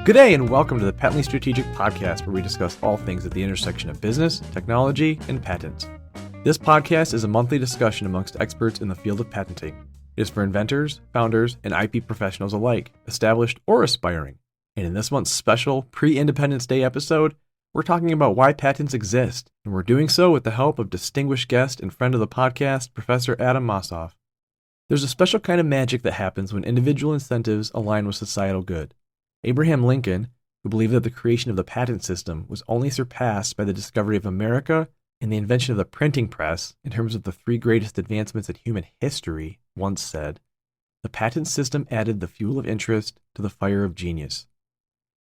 Good day and welcome to the Patently Strategic Podcast, where we discuss all things at the intersection of business, technology, and patents. This podcast is a monthly discussion amongst experts in the field of patenting. It is for inventors, founders, and IP professionals alike, established or aspiring. And in this month's special pre-Independence Day episode, we're talking about why patents exist, and we're doing so with the help of distinguished guest and friend of the podcast, Professor Adam Mossoff. There's a special kind of magic that happens when individual incentives align with societal good. Abraham Lincoln, who believed that the creation of the patent system was only surpassed by the discovery of America and the invention of the printing press in terms of the three greatest advancements in human history, once said, "The patent system added the fuel of interest to the fire of genius."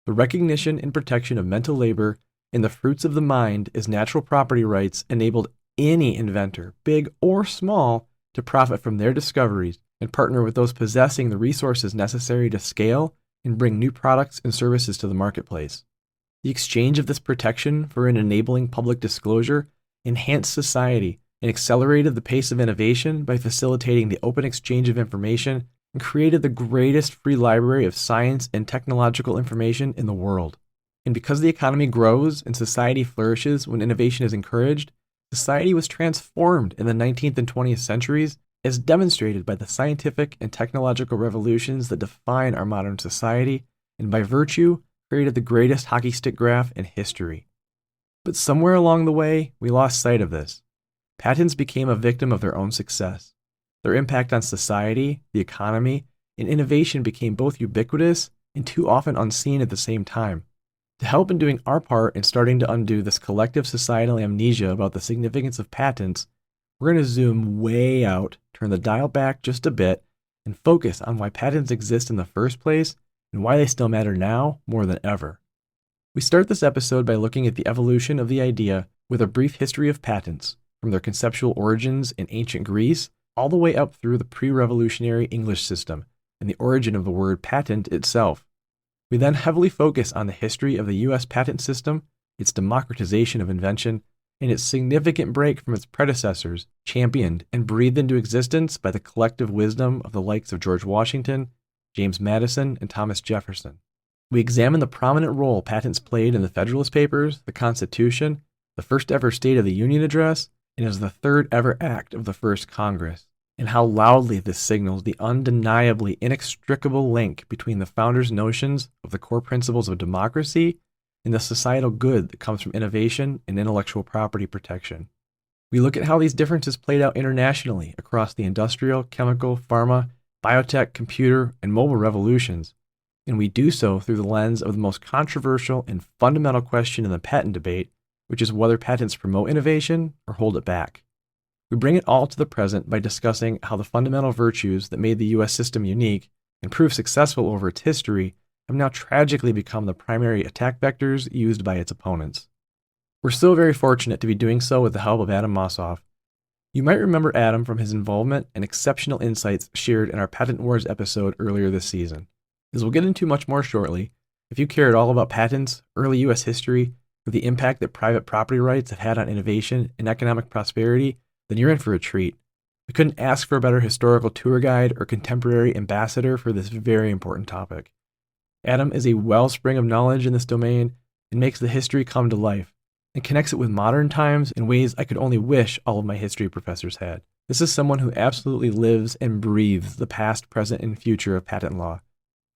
The recognition and protection of mental labor and the fruits of the mind as natural property rights enabled any inventor, big or small, to profit from their discoveries and partner with those possessing the resources necessary to scale and bring new products and services to the marketplace. The exchange of this protection for an enabling public disclosure enhanced society and accelerated the pace of innovation by facilitating the open exchange of information and created the greatest free library of science and technological information in the world. And because the economy grows and society flourishes when innovation is encouraged, society was transformed in the 19th and 20th centuries, as demonstrated by the scientific and technological revolutions that define our modern society, and by virtue, created the greatest hockey stick graph in history. But somewhere along the way, we lost sight of this. Patents became a victim of their own success. Their impact on society, the economy, and innovation became both ubiquitous and too often unseen at the same time. To help in doing our part in starting to undo this collective societal amnesia about the significance of patents, we're going to zoom way out, turn the dial back just a bit, and focus on why patents exist in the first place and why they still matter now more than ever. We start this episode by looking at the evolution of the idea with a brief history of patents, from their conceptual origins in ancient Greece all the way up through the pre-revolutionary English system and the origin of the word patent itself. We then heavily focus on the history of the U.S. patent system, its democratization of invention, and its significant break from its predecessors, championed and breathed into existence by the collective wisdom of the likes of George Washington, James Madison, and Thomas Jefferson. We examine the prominent role patents played in the Federalist Papers, the Constitution, the first ever State of the Union address, and as the third ever act of the first Congress, and how loudly this signals the undeniably inextricable link between the founders' notions of the core principles of democracy and the societal good that comes from innovation and intellectual property protection. We look at how these differences played out internationally across the industrial, chemical, pharma, biotech, computer, and mobile revolutions, and we do so through the lens of the most controversial and fundamental question in the patent debate, which is whether patents promote innovation or hold it back. We bring it all to the present by discussing how the fundamental virtues that made the U.S. system unique and proved successful over its history have now tragically become the primary attack vectors used by its opponents. We're so very fortunate to be doing so with the help of Adam Mossoff. You might remember Adam from his involvement and exceptional insights shared in our Patent Wars episode earlier this season. As we'll get into much more shortly, if you care at all about patents, early U.S. history, or the impact that private property rights have had on innovation and economic prosperity, then you're in for a treat. We couldn't ask for a better historical tour guide or contemporary ambassador for this very important topic. Adam is a wellspring of knowledge in this domain and makes the history come to life and connects it with modern times in ways I could only wish all of my history professors had. This is someone who absolutely lives and breathes the past, present, and future of patent law.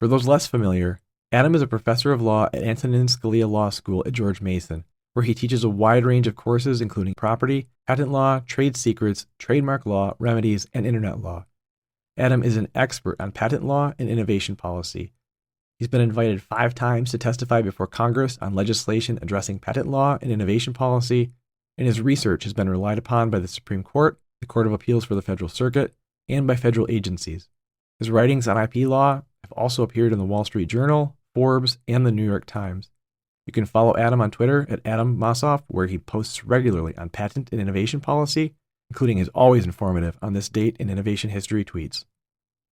For those less familiar, Adam is a professor of law at Antonin Scalia Law School at George Mason, where he teaches a wide range of courses including property, patent law, trade secrets, trademark law, remedies, and internet law. Adam is an expert on patent law and innovation policy. He's been invited 5 times to testify before Congress on legislation addressing patent law and innovation policy, and his research has been relied upon by the Supreme Court, the Court of Appeals for the Federal Circuit, and by federal agencies. His writings on IP law have also appeared in the Wall Street Journal, Forbes, and the New York Times. You can follow Adam on Twitter at Adam Mossoff, where he posts regularly on patent and innovation policy, including his always informative on this date in innovation history tweets.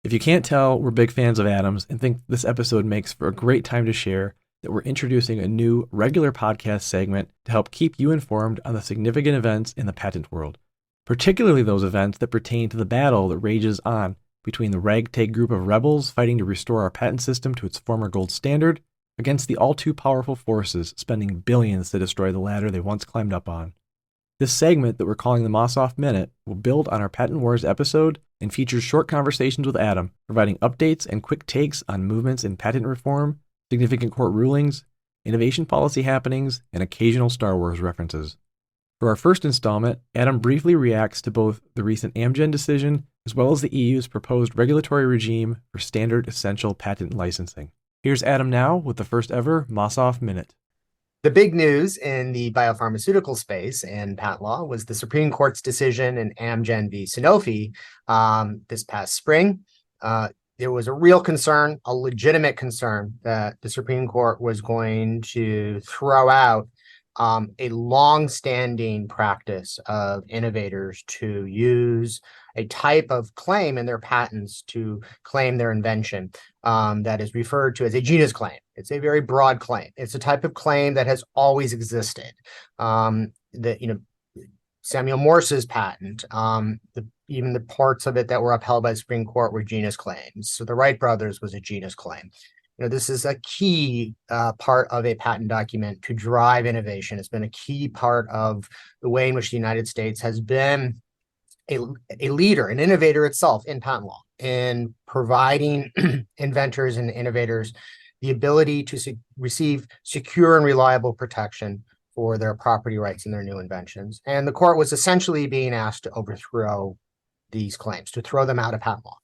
If you can't tell, we're big fans of Adam's and think this episode makes for a great time to share that we're introducing a new regular podcast segment to help keep you informed on the significant events in the patent world, particularly those events that pertain to the battle that rages on between the ragtag group of rebels fighting to restore our patent system to its former gold standard against the all-too-powerful forces spending billions to destroy the ladder they once climbed up on. This segment that we're calling the Mossoff Minute will build on our Patent Wars episode and features short conversations with Adam, providing updates and quick takes on movements in patent reform, significant court rulings, innovation policy happenings, and occasional Star Wars references. For our first installment, Adam briefly reacts to both the recent Amgen decision as well as the EU's proposed regulatory regime for standard essential patent licensing. Here's Adam now with the first ever Mossoff Minute. The big news in the biopharmaceutical space and patent law was the Supreme Court's decision in Amgen v. Sanofi this past spring. There was a real concern, a legitimate concern, that the Supreme Court was going to throw out a long-standing practice of innovators to use a type of claim in their patents to claim their invention that is referred to as a genus claim. It's a very broad claim. It's a type of claim that has always existed. Samuel Morse's patent, even the parts of it that were upheld by the Supreme Court were genus claims. So the Wright brothers was a genus claim. This is a key part of a patent document to drive innovation. It's been a key part of the way in which the United States has been a leader, an innovator itself in patent law, in providing inventors and innovators the ability to receive secure and reliable protection for their property rights and their new inventions. And the court was essentially being asked to overthrow these claims, to throw them out of patent law.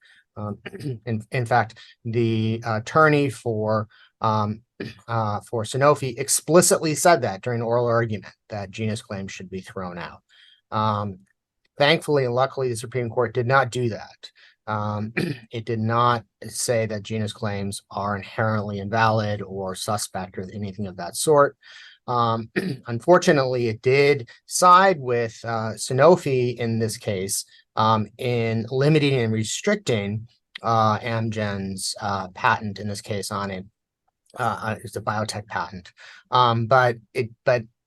In fact, the attorney for Sanofi explicitly said that during oral argument, that genus claims should be thrown out. Thankfully and luckily, the Supreme Court did not do that. It did not say that genus claims are inherently invalid or suspect or anything of that sort. Unfortunately, it did side with Sanofi in this case in limiting and restricting Amgen's patent, in this case on it. It's a biotech patent. But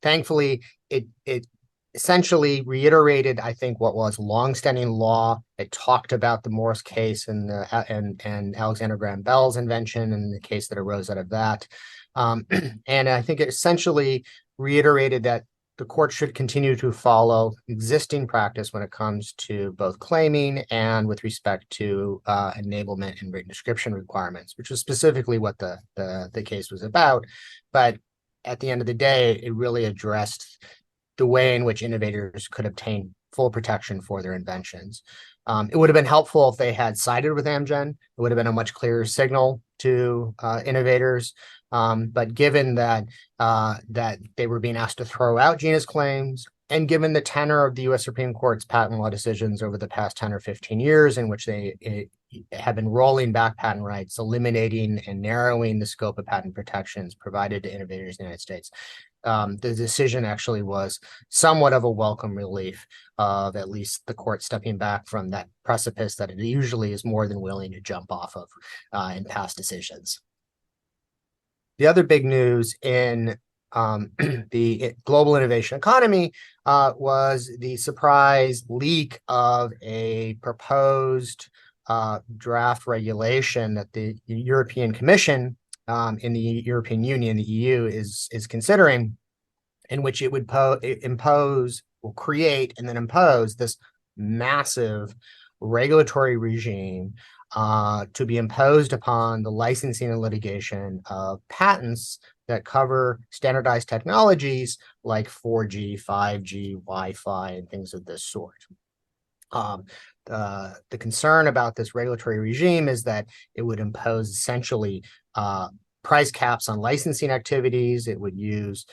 thankfully, it essentially reiterated, I think, what was longstanding law. It talked about the Morse case and Alexander Graham Bell's invention and the case that arose out of that. And I think it essentially reiterated that the court should continue to follow existing practice when it comes to both claiming and with respect to enablement and written description requirements, which was specifically what the case was about. But at the end of the day, it really addressed the way in which innovators could obtain full protection for their inventions. It would have been helpful if they had sided with Amgen. It would have been a much clearer signal to innovators. But given that they were being asked to throw out genus claims, and given the tenor of the U.S. Supreme Court's patent law decisions over the past 10 or 15 years, in which they have been rolling back patent rights, eliminating and narrowing the scope of patent protections provided to innovators in the United States, the decision actually was somewhat of a welcome relief of at least the court stepping back from that precipice that it usually is more than willing to jump off of in past decisions. The other big news in the global innovation economy was the surprise leak of a proposed draft regulation that the European Commission in the European Union, the EU, is considering, in which it would create and then impose this massive regulatory regime to be imposed upon the licensing and litigation of patents that cover standardized technologies like 4G, 5G, Wi-Fi, and things of this sort. The concern about this regulatory regime is that it would impose essentially price caps on licensing activities. It would use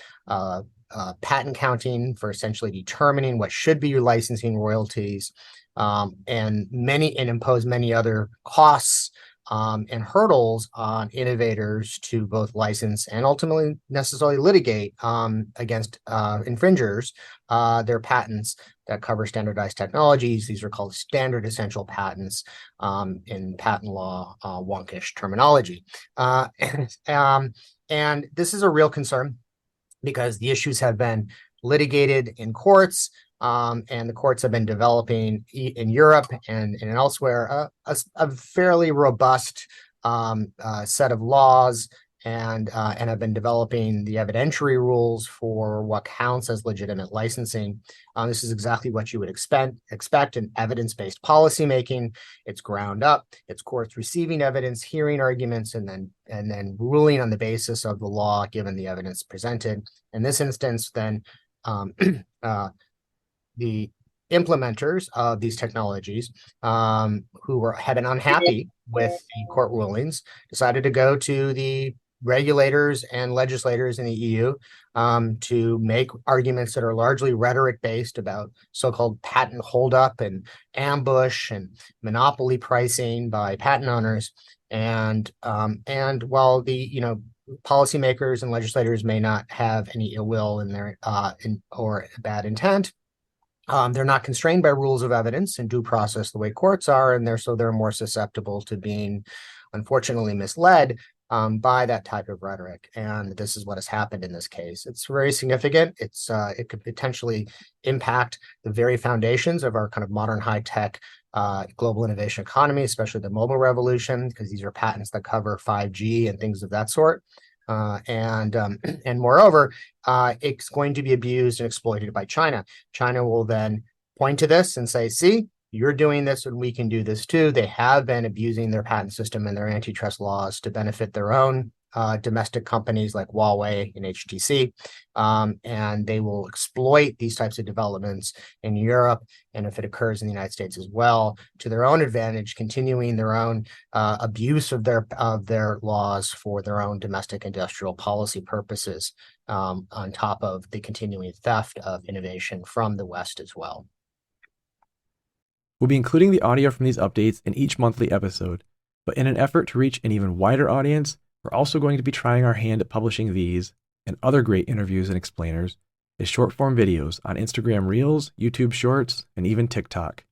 patent counting for essentially determining what should be your licensing royalties, and impose many other costs and hurdles on innovators to both license and ultimately necessarily litigate against infringers their patents that cover standardized technologies. These are called standard essential patents in patent law wonkish terminology. And this is a real concern because the issues have been litigated in courts, and the courts have been developing in Europe and elsewhere a fairly robust set of laws and have been developing the evidentiary rules for what counts as legitimate licensing. This is exactly what you would expect in evidence-based policymaking. It's ground up, it's courts receiving evidence, hearing arguments, and then ruling on the basis of the law given the evidence presented. In this instance, then the implementers of these technologies had been unhappy with the court rulings, decided to go to the regulators and legislators in the EU to make arguments that are largely rhetoric based about so-called patent holdup and ambush and monopoly pricing by patent owners. And while the policymakers and legislators may not have any ill will in their or bad intent, they're not constrained by rules of evidence and due process the way courts are, and they're more susceptible to being, unfortunately, misled by that type of rhetoric. And this is what has happened in this case. It's very significant. It could potentially impact the very foundations of our kind of modern high-tech global innovation economy, especially the mobile revolution, because these are patents that cover 5G and things of that sort. And moreover, it's going to be abused and exploited by China. China will then point to this and say, see, you're doing this and we can do this too. They have been abusing their patent system and their antitrust laws to benefit their own domestic companies like Huawei and HTC. And they will exploit these types of developments in Europe, and if it occurs in the United States as well, to their own advantage, continuing their own abuse of their laws for their own domestic industrial policy purposes, on top of the continuing theft of innovation from the West as well. We'll be including the audio from these updates in each monthly episode, but in an effort to reach an even wider audience, we're also going to be trying our hand at publishing these and other great interviews and explainers as short-form videos on Instagram Reels, YouTube Shorts, and even TikTok.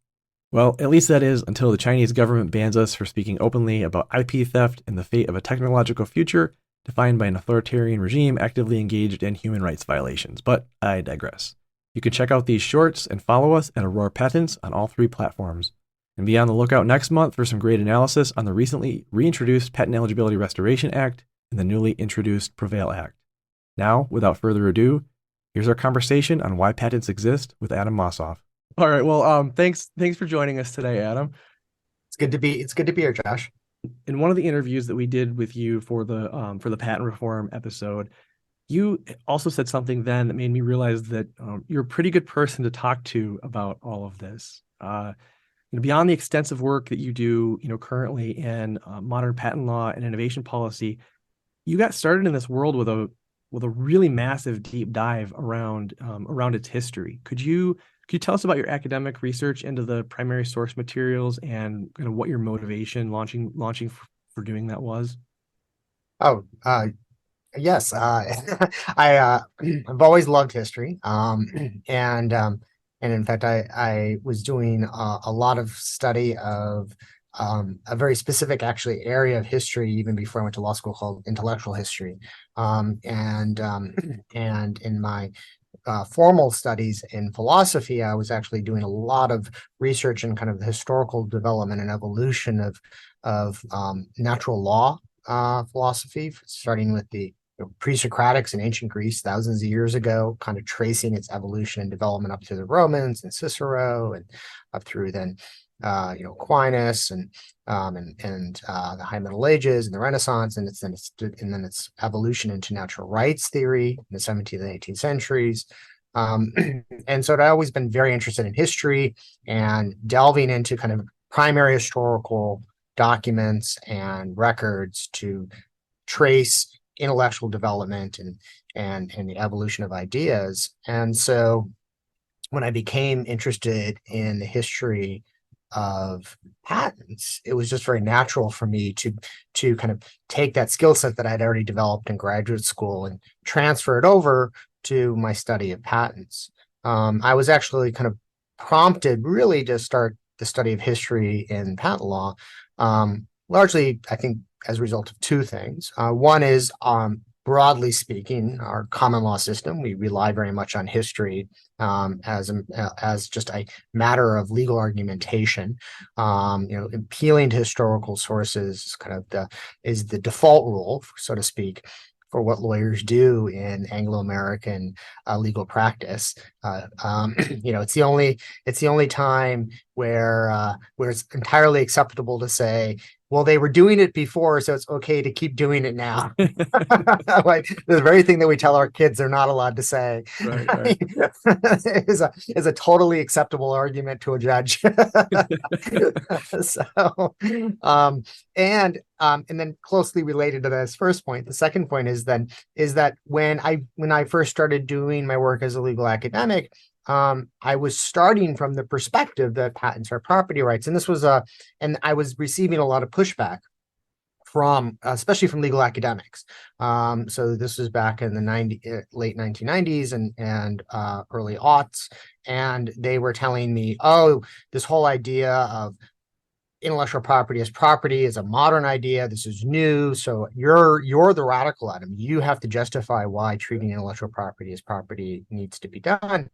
Well, at least that is until the Chinese government bans us for speaking openly about IP theft and the fate of a technological future defined by an authoritarian regime actively engaged in human rights violations. But I digress. You can check out these shorts and follow us at Aurora Patents on all 3 platforms. And be on the lookout next month for some great analysis on the recently reintroduced Patent Eligibility Restoration Act and the newly introduced Prevail Act. Now, without further ado, here's our conversation on why patents exist with Adam Mossoff. All right. Well, thanks for joining us today, Adam. It's good to be here, Josh. In one of the interviews that we did with you for the patent reform episode, you also said something then that made me realize that you're a pretty good person to talk to about all of this. Beyond the extensive work that you do, currently in modern patent law and innovation policy, you got started in this world with a really massive deep dive around its history. Could you tell us about your academic research into the primary source materials and what your motivation launching for doing that was? Oh, yes. I've always loved history. And in fact, I was doing a lot of study of a very specific actually area of history even before I went to law school called intellectual history. And in my formal studies in philosophy, I was actually doing a lot of research in kind of the historical development and evolution of natural law philosophy, starting with the pre-Socratics in ancient Greece thousands of years ago, kind of tracing its evolution and development up to the Romans and Cicero, and up through then Aquinas and the High Middle Ages and the Renaissance, and then its evolution into natural rights theory in the 17th and 18th centuries. And so I'd always been very interested in history and delving into kind of primary historical documents and records to trace intellectual development and the evolution of ideas. And so when I became interested in the history of patents, it was just very natural for me to kind of take that skill set that I'd already developed in graduate school and transfer it over to my study of patents. I was actually kind of prompted really to start the study of history in patent law, largely, I think, as a result of 2 things. One is broadly speaking, our common law system, we rely very much on history as just a matter of legal argumentation. Appealing to historical sources is kind of the default rule, so to speak, for what lawyers do in Anglo-American legal practice. It's the only time where it's entirely acceptable to say, well, they were doing it before, so it's okay to keep doing it now. Like the very thing that we tell our kids they're not allowed to say, Right. is a totally acceptable argument to a judge. So, and then closely related to this first point, the second point is that when I first started doing my work as a legal academic, I was starting from the perspective that patents are property rights, and I was receiving a lot of pushback from, especially from legal academics. So this was back in the late 1990s and early aughts, and they were telling me, oh, this whole idea of intellectual property as property is a modern idea. This is new. So you're the radical, Adam. You have to justify why treating intellectual property as property needs to be done.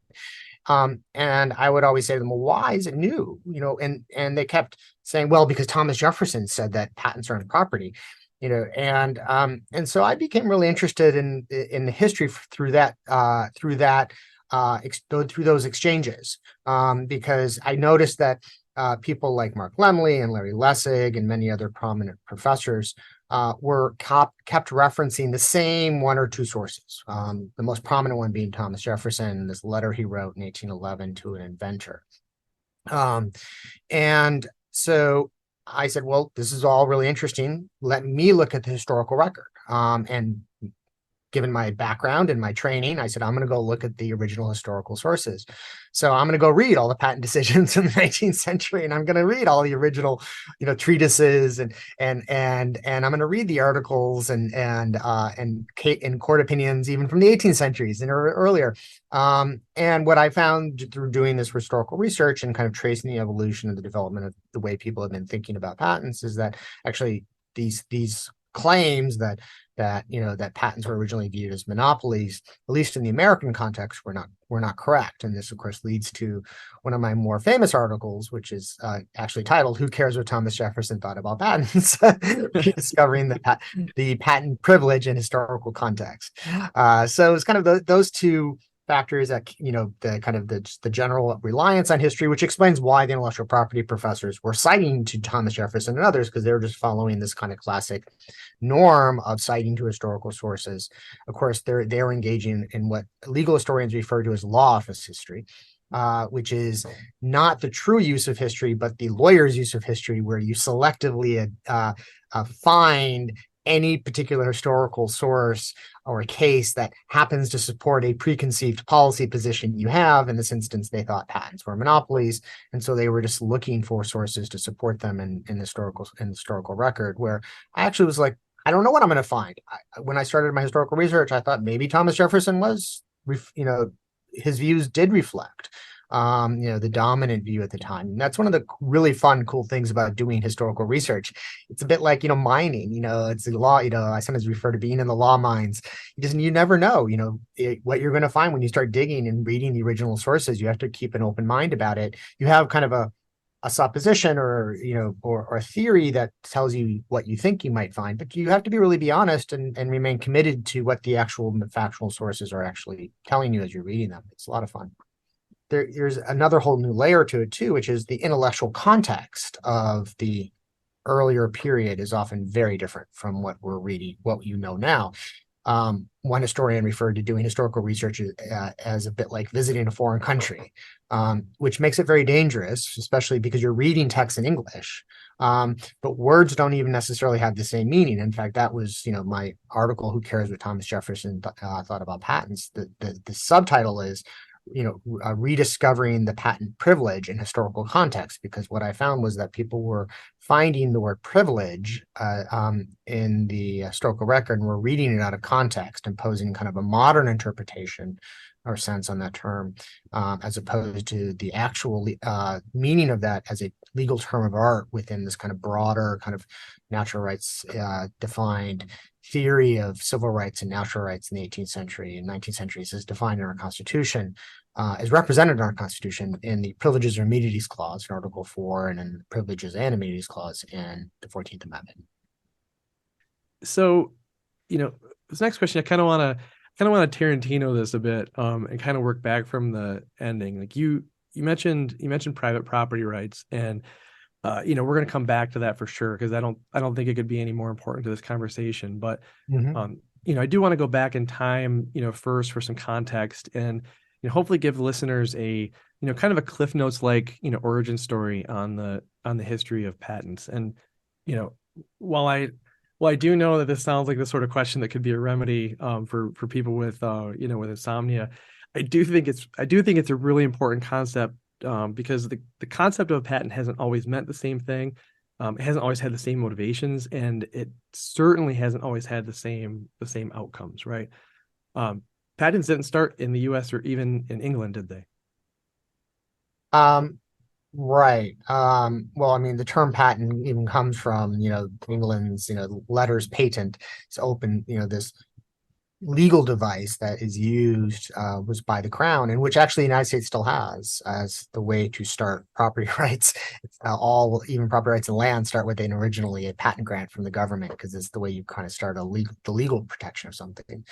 And I would always say to them, well, why is it new? And they kept saying, well, because Thomas Jefferson said that patents aren't property, and so I became really interested in the history through those exchanges, because I noticed that people like Mark Lemley and Larry Lessig and many other prominent professors were kept referencing the same one or two sources. The most prominent one being Thomas Jefferson, this letter he wrote in 1811 to an inventor. And so I said, well, this is all really interesting. Let me look at the historical record. And given my background and my training, I said, I'm going to go look at the original historical sources. So I'm going to go read all the patent decisions in the 19th century, and I'm going to read all the original, treatises, and I'm going to read the articles and court opinions, even from the 18th centuries and earlier. And what I found through doing this historical research and kind of tracing the evolution and the development of the way people have been thinking about patents is that actually these claims that patents were originally viewed as monopolies, at least in the American context, were not correct. And this, of course, leads to one of my more famous articles, which is actually titled "Who Cares What Thomas Jefferson Thought About Patents?" Discovering the patent privilege in historical context. So it's kind of those two factors that, the kind of the general reliance on history, which explains why the intellectual property professors were citing to Thomas Jefferson and others, because they were just following this kind of classic norm of citing to historical sources. Of course, they're engaging in what legal historians refer to as law office history, which is not the true use of history, but the lawyer's use of history, where you selectively find any particular historical source or a case that happens to support a preconceived policy position you have. In this instance, they thought patents were monopolies, and so they were just looking for sources to support them in historical record, where I actually was like, I don't know what I'm going to find. When I started my historical research, I thought maybe Thomas Jefferson was, his views did reflect the dominant view at the time. And that's one of the really fun, cool things about doing historical research. It's a bit like, mining, it's a law, I sometimes refer to being in the law mines. You never know, what you're going to find when you start digging and reading the original sources. You have to keep an open mind about it. You have kind of a supposition or a theory that tells you what you think you might find, but you have to be honest and remain committed to what the actual factual sources are actually telling you as you're reading them. It's a lot of fun. There's another whole new layer to it too, which is the intellectual context of the earlier period is often very different from what we're reading, what now. One historian referred to doing historical research as a bit like visiting a foreign country, which makes it very dangerous, especially because you're reading text in English. But words don't even necessarily have the same meaning. In fact, that was, my article, "Who Cares What Thomas Jefferson Thought About Patents?" The subtitle is, rediscovering the patent privilege in historical context, because what I found was that people were finding the word privilege in the historical record and were reading it out of context and posing kind of a modern interpretation or sense on that term, as opposed to the actual meaning of that as a legal term of art within this kind of broader kind of natural rights defined theory of civil rights and natural rights in the 18th century and 19th centuries is defined in our Constitution, is represented in our Constitution in the Privileges or Immunities Clause in Article 4 and in the Privileges and Immunities Clause in the 14th Amendment. So, this next question, I kind of want to Tarantino this a bit, and kind of work back from the ending. Like you mentioned private property rights, and we're going to come back to that for sure, because I don't think it could be any more important to this conversation. But I do want to go back in time, first for some context, and hopefully give listeners a kind of a Cliff Notes like origin story on the history of patents. And while I do know that this sounds like the sort of question that could be a remedy for people with with insomnia, I do think it's a really important concept, because the concept of a patent hasn't always meant the same thing. It hasn't always had the same motivations, and it certainly hasn't always had the same outcomes, right? Patents didn't start in the U.S. or even in England, did they? Right. Well, I mean, the term patent even comes from, England's, letters patent. It's open, this legal device that is used was by the crown, and which actually the United States still has as the way to start property rights. Even property rights in land start with originally a patent grant from the government, because it's the way you kind of start the legal protection of something.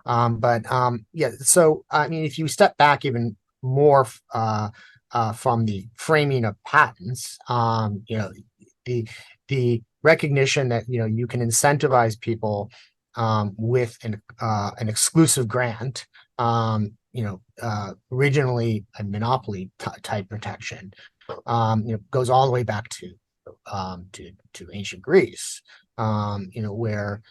So I mean, if you step back even more from the framing of patents, the recognition that you can incentivize people with an exclusive grant, originally a monopoly type protection, goes all the way back to ancient Greece, where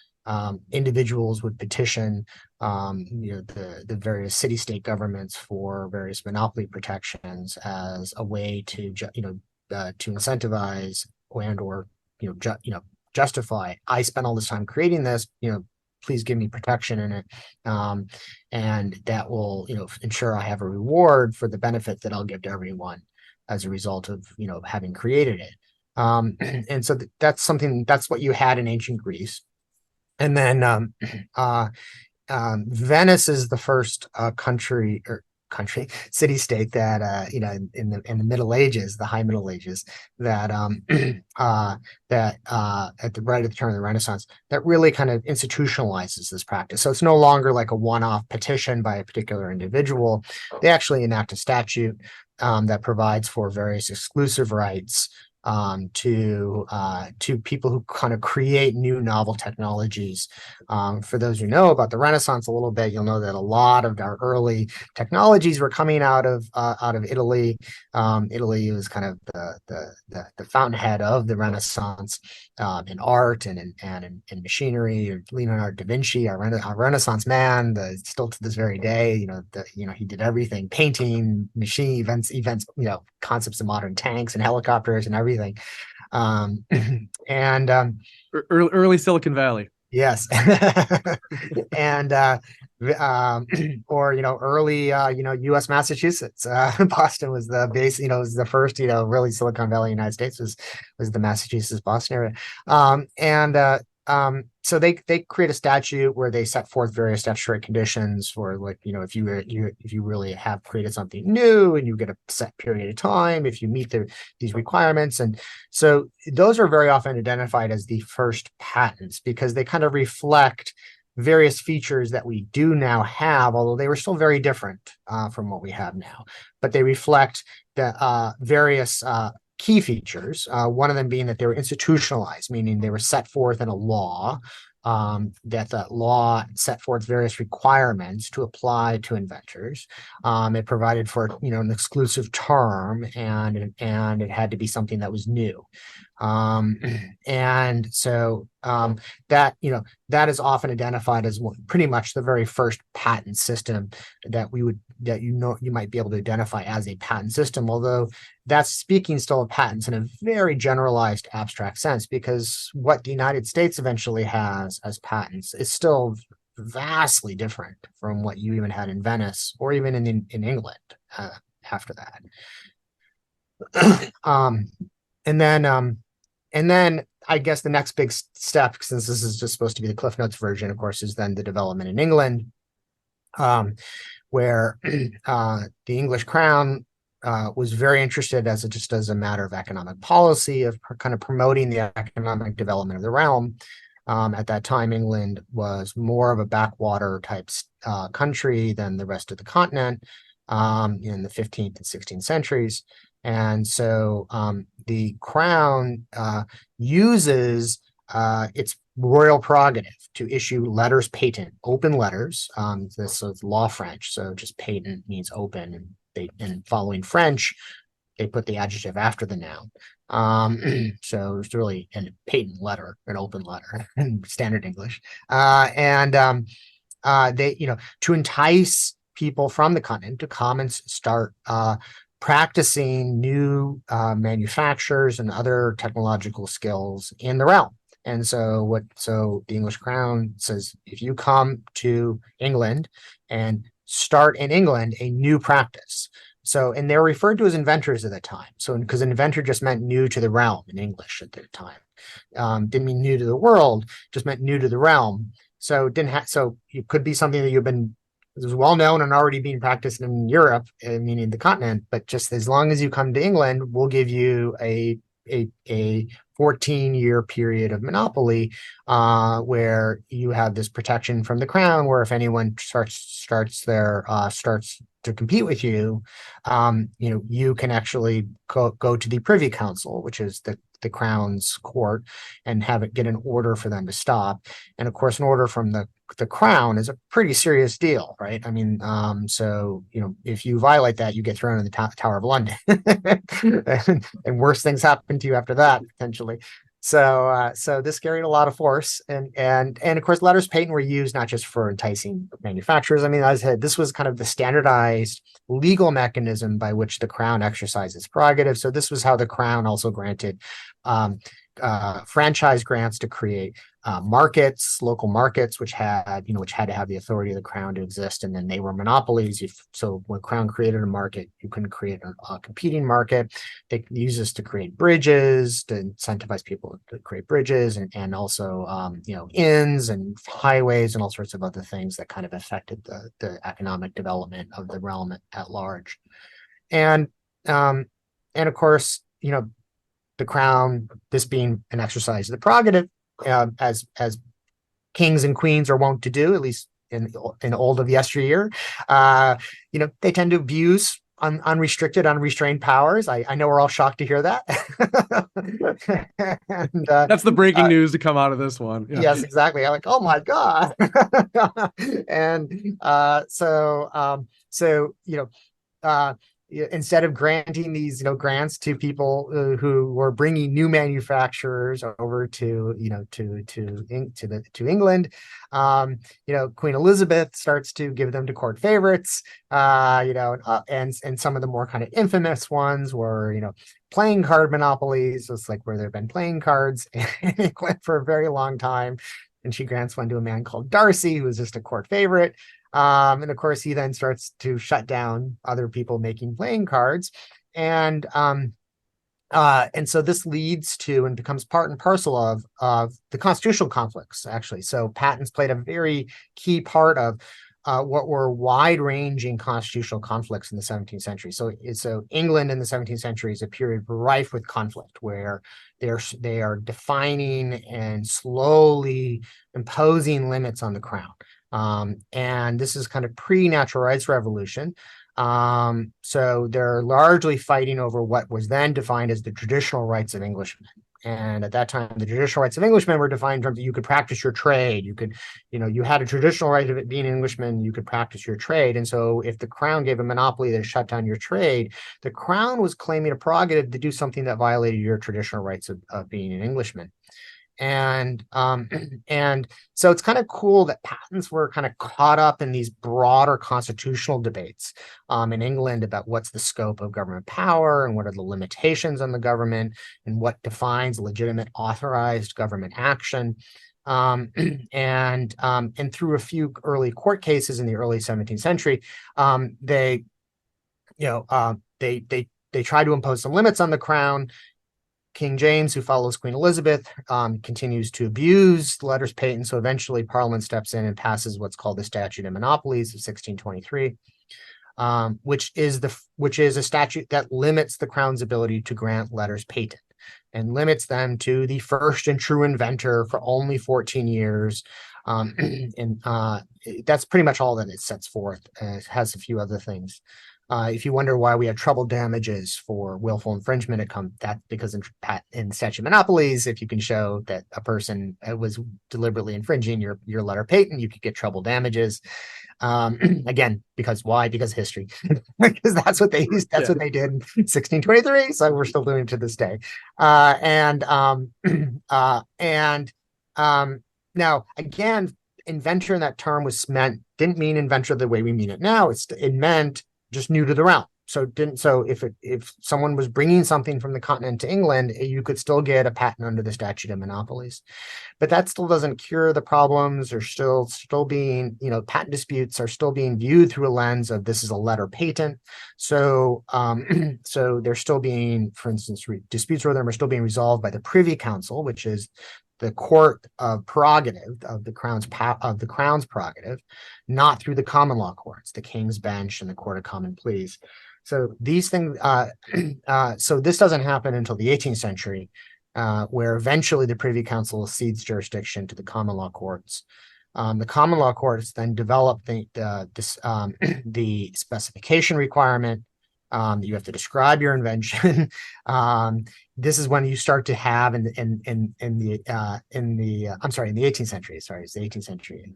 individuals would petition the various city-state governments for various monopoly protections as a way to incentivize or justify, I spent all this time creating this, please give me protection in it, and that will ensure I have a reward for the benefit that I'll give to everyone as a result of having created it. And so that's what you had in ancient Greece. And then Venice is the first city-state that in the Middle Ages, the High Middle Ages, that at the turn of the Renaissance, that really kind of institutionalizes this practice. So it's no longer like a one-off petition by a particular individual. They actually enact a statute that provides for various exclusive rights to people who kind of create new novel technologies. For those who know about the Renaissance a little bit, you'll know that a lot of our early technologies were coming out of Italy. Italy was kind of the fountainhead of the Renaissance in art and in machinery. Leonardo da Vinci, our Renaissance man, still to this very day, he did everything: painting, machine events, concepts of modern tanks and helicopters and everything. Early Silicon Valley. Yes. And early US Massachusetts. Boston was the base, was the first, really Silicon Valley United States was the Massachusetts Boston area. So they create a statute where they set forth various statutory conditions for, like, if you really have created something new, and you get a set period of time if you meet these requirements. And so those are very often identified as the first patents, because they kind of reflect various features that we do now have, although they were still very different from what we have now. But they reflect the various key features, one of them being that they were institutionalized, meaning they were set forth in a law, that law set forth various requirements to apply to inventors. It provided for an exclusive term, and it had to be something that was new. And so that is often identified as pretty much the very first patent system that you might be able to identify as a patent system, although that's speaking still of patents in a very generalized, abstract sense, because what the United States eventually has as patents is still vastly different from what you even had in Venice or even in England after that. And then I guess the next big step, since this is just supposed to be the Cliff Notes version, of course, is then the development in England, where the English crown was very interested just as a matter of economic policy, of kind of promoting the economic development of the realm. At that time, England was more of a backwater type country than the rest of the continent in the 15th and 16th centuries. And so the crown uses its royal prerogative to issue letters patent, open letters. This is law French, so just patent means open. And following French, they put the adjective after the noun. So it's really a patent letter, an open letter in standard English. They, to entice people from the continent to come and start practicing new manufactures and other technological skills in the realm. And so the English crown says, if you come to England and start in England a new practice. So, and they're referred to as inventors at the time. So, because an inventor just meant new to the realm in English at the time. Didn't mean new to the world, just meant new to the realm. So so it could be something that it was well known and already being practiced in Europe, meaning the continent, but just as long as you come to England, we'll give you a 14-year period of monopoly where you have this protection from the crown, where if anyone starts to compete with you, you can actually go to the Privy Council, which is the crown's court, and get an order for them to stop. And of course, an order from the crown is a pretty serious deal, right? I mean, so if you violate that, you get thrown in the Tower of London, and worse things happen to you after that potentially. So this carried a lot of force, and of course, letters patent were used not just for enticing manufacturers. I mean, as I said, this was kind of the standardized legal mechanism by which the crown exercised its prerogative. So this was how the crown also granted franchise grants to create local markets, which had to have the authority of the crown to exist, and then they were monopolies. So when crown created a market, you couldn't create a competing market. They use this to create bridges, to incentivize people to create bridges, and also inns and highways and all sorts of other things that kind of affected the economic development of the realm at large. And of course, the crown, this being an exercise of the prerogative, as kings and queens are wont to do, at least in old of yesteryear, they tend to abuse unrestricted, unrestrained powers. I know we're all shocked to hear that. And, that's the breaking news to come out of this one. Yeah. Yes, exactly. I'm like, oh my God. And instead of granting these grants to people who were bringing new manufacturers over to England, Queen Elizabeth starts to give them to court favorites, and some of the more kind of infamous ones were playing card monopolies. It's like where there have been playing cards in England for a very long time, and she grants one to a man called Darcy, who was just a court favorite. And of course, he then starts to shut down other people making playing cards. And so this leads to and becomes part and parcel of the constitutional conflicts, actually. So patents played a very key part of what were wide-ranging constitutional conflicts in the 17th century. So England in the 17th century is a period rife with conflict, where they are defining and slowly imposing limits on the crown. And this is kind of pre-natural rights revolution. So they're largely fighting over what was then defined as the traditional rights of Englishmen. And at that time, the traditional rights of Englishmen were defined in terms of you could practice your trade. You could, you had a traditional right of it being an Englishman, you could practice your trade. And so if the crown gave a monopoly that shut down your trade, the crown was claiming a prerogative to do something that violated your traditional rights of being an Englishman. And so it's kind of cool that patents were kind of caught up in these broader constitutional debates in England about what's the scope of government power and what are the limitations on the government and what defines legitimate authorized government action. And through a few early court cases in the early 17th century, they try to impose some limits on the crown. King James, who follows Queen Elizabeth, continues to abuse the letters patent. So eventually Parliament steps in and passes what's called the Statute of Monopolies of 1623, which is a statute that limits the crown's ability to grant letters patent and limits them to the first and true inventor for only 14 years. And that's pretty much all that it sets forth. It has a few other things. If you wonder why we have treble damages for willful infringement, that's because in statute of monopolies, if you can show that a person was deliberately infringing your letter patent, you could get treble damages. Again, because why? Because history, because that's what they used. That's what they did in 1623. So we're still doing it to this day. Now again, inventor in that term didn't mean inventor the way we mean it now. It meant just new to the realm. So if someone was bringing something from the continent to England, you could still get a patent under the statute of monopolies. But that still doesn't cure the problems. They're still being, patent disputes are still being viewed through a lens of this is a letter patent. So they're still being, for instance, disputes over them are still being resolved by the Privy Council, which is the court of prerogative of the crown's prerogative, not through the common law courts, the King's Bench and the Court of Common Pleas. So these things, so this doesn't happen until the 18th century, where eventually the Privy Council cedes jurisdiction to the common law courts. The common law courts then develop the specification requirement. You have to describe your invention. This is when you start to have in the 18th century. Sorry, it's the 18th century.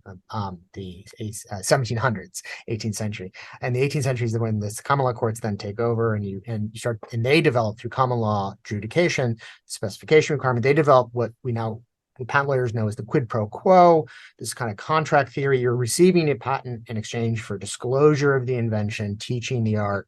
The 1700s, 18th century, and the 18th century is when the common law courts then take over, and they develop through common law adjudication, specification requirement. They develop what patent lawyers know as the quid pro quo, this kind of contract theory. You're receiving a patent in exchange for disclosure of the invention, teaching the art.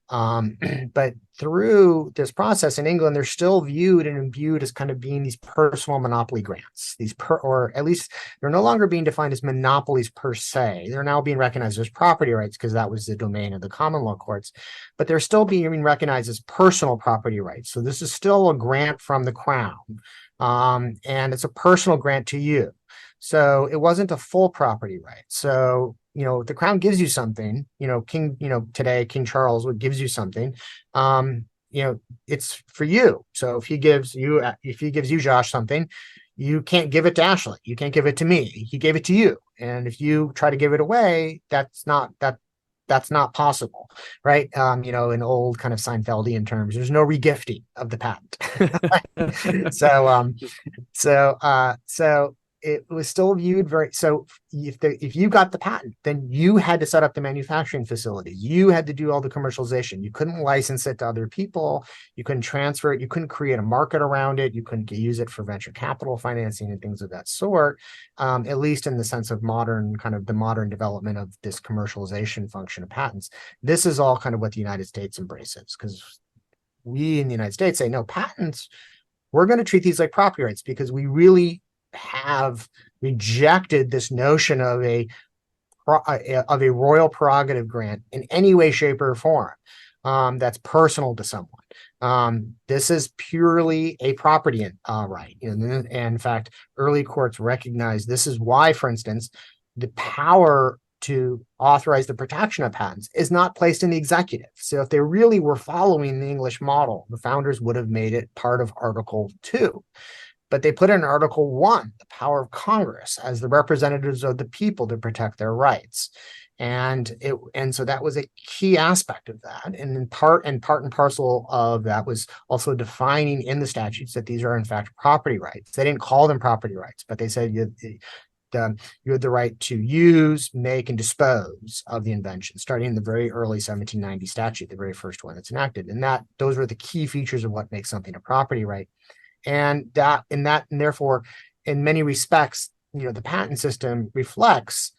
But through this process in England, they're still viewed and imbued as kind of being these personal monopoly grants, or at least they're no longer being defined as monopolies per se. They're now being recognized as property rights because that was the domain of the common law courts, but they're still being recognized as personal property rights. So this is still a grant from the crown, and it's a personal grant to you. So it wasn't a full property right. So the crown gives you something, today, King Charles gives you something, it's for you. So if he gives you, Josh, something, you can't give it to Ashley. You can't give it to me. He gave it to you. And if you try to give it away, that's not possible, right? In old kind of Seinfeldian terms, there's no regifting of the patent. So it was still viewed if you got the patent, then you had to set up the manufacturing facilities. You had to do all the commercialization. You couldn't license it to other people. You couldn't transfer it. You couldn't create a market around it. You couldn't use it for venture capital financing and things of that sort, at least in the sense of the modern development of this commercialization function of patents. This is all kind of what the United States embraces, because we in the United States say, no, patents, we're going to treat these like property rights, because we really have rejected this notion of a royal prerogative grant in any way, shape, or form that's personal to someone. This is purely a property right. And in fact, early courts recognize this is why, for instance, the power to authorize the protection of patents is not placed in the executive. So if they really were following the English model, the founders would have made it part of Article 2. But they put in Article 1, the power of Congress as the representatives of the people to protect their rights. And so that was a key aspect of that. And in part and parcel of that was also defining in the statutes that these are in fact property rights. They didn't call them property rights, but they said you had the right to use, make, and dispose of the invention, starting in the very early 1790 statute, the very first one that's enacted. And those were the key features of what makes something a property right. And therefore, in many respects, the patent system reflects,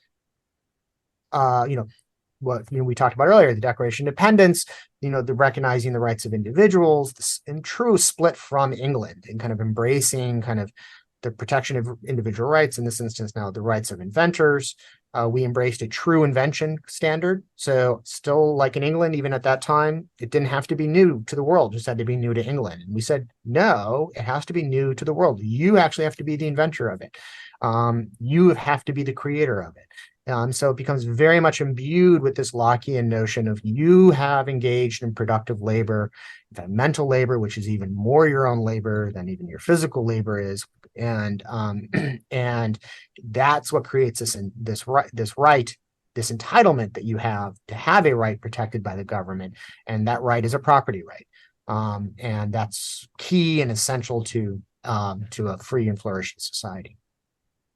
what we talked about earlier, the Declaration of Independence, the recognizing the rights of individuals, and true split from England and kind of embracing kind of the protection of individual rights, in this instance now the rights of inventors. We embraced a true invention standard. So still like in England, even at that time, it didn't have to be new to the world, it just had to be new to England. And we said, no, it has to be new to the world. You actually have to be the inventor of it. You have to be the creator of it. So it becomes very much imbued with this Lockean notion of you have engaged in productive labor, mental labor, which is even more your own labor than even your physical labor is. And and that's what creates this entitlement that you have to have a right protected by the government, and that right is a property right, and that's key and essential to a free and flourishing society.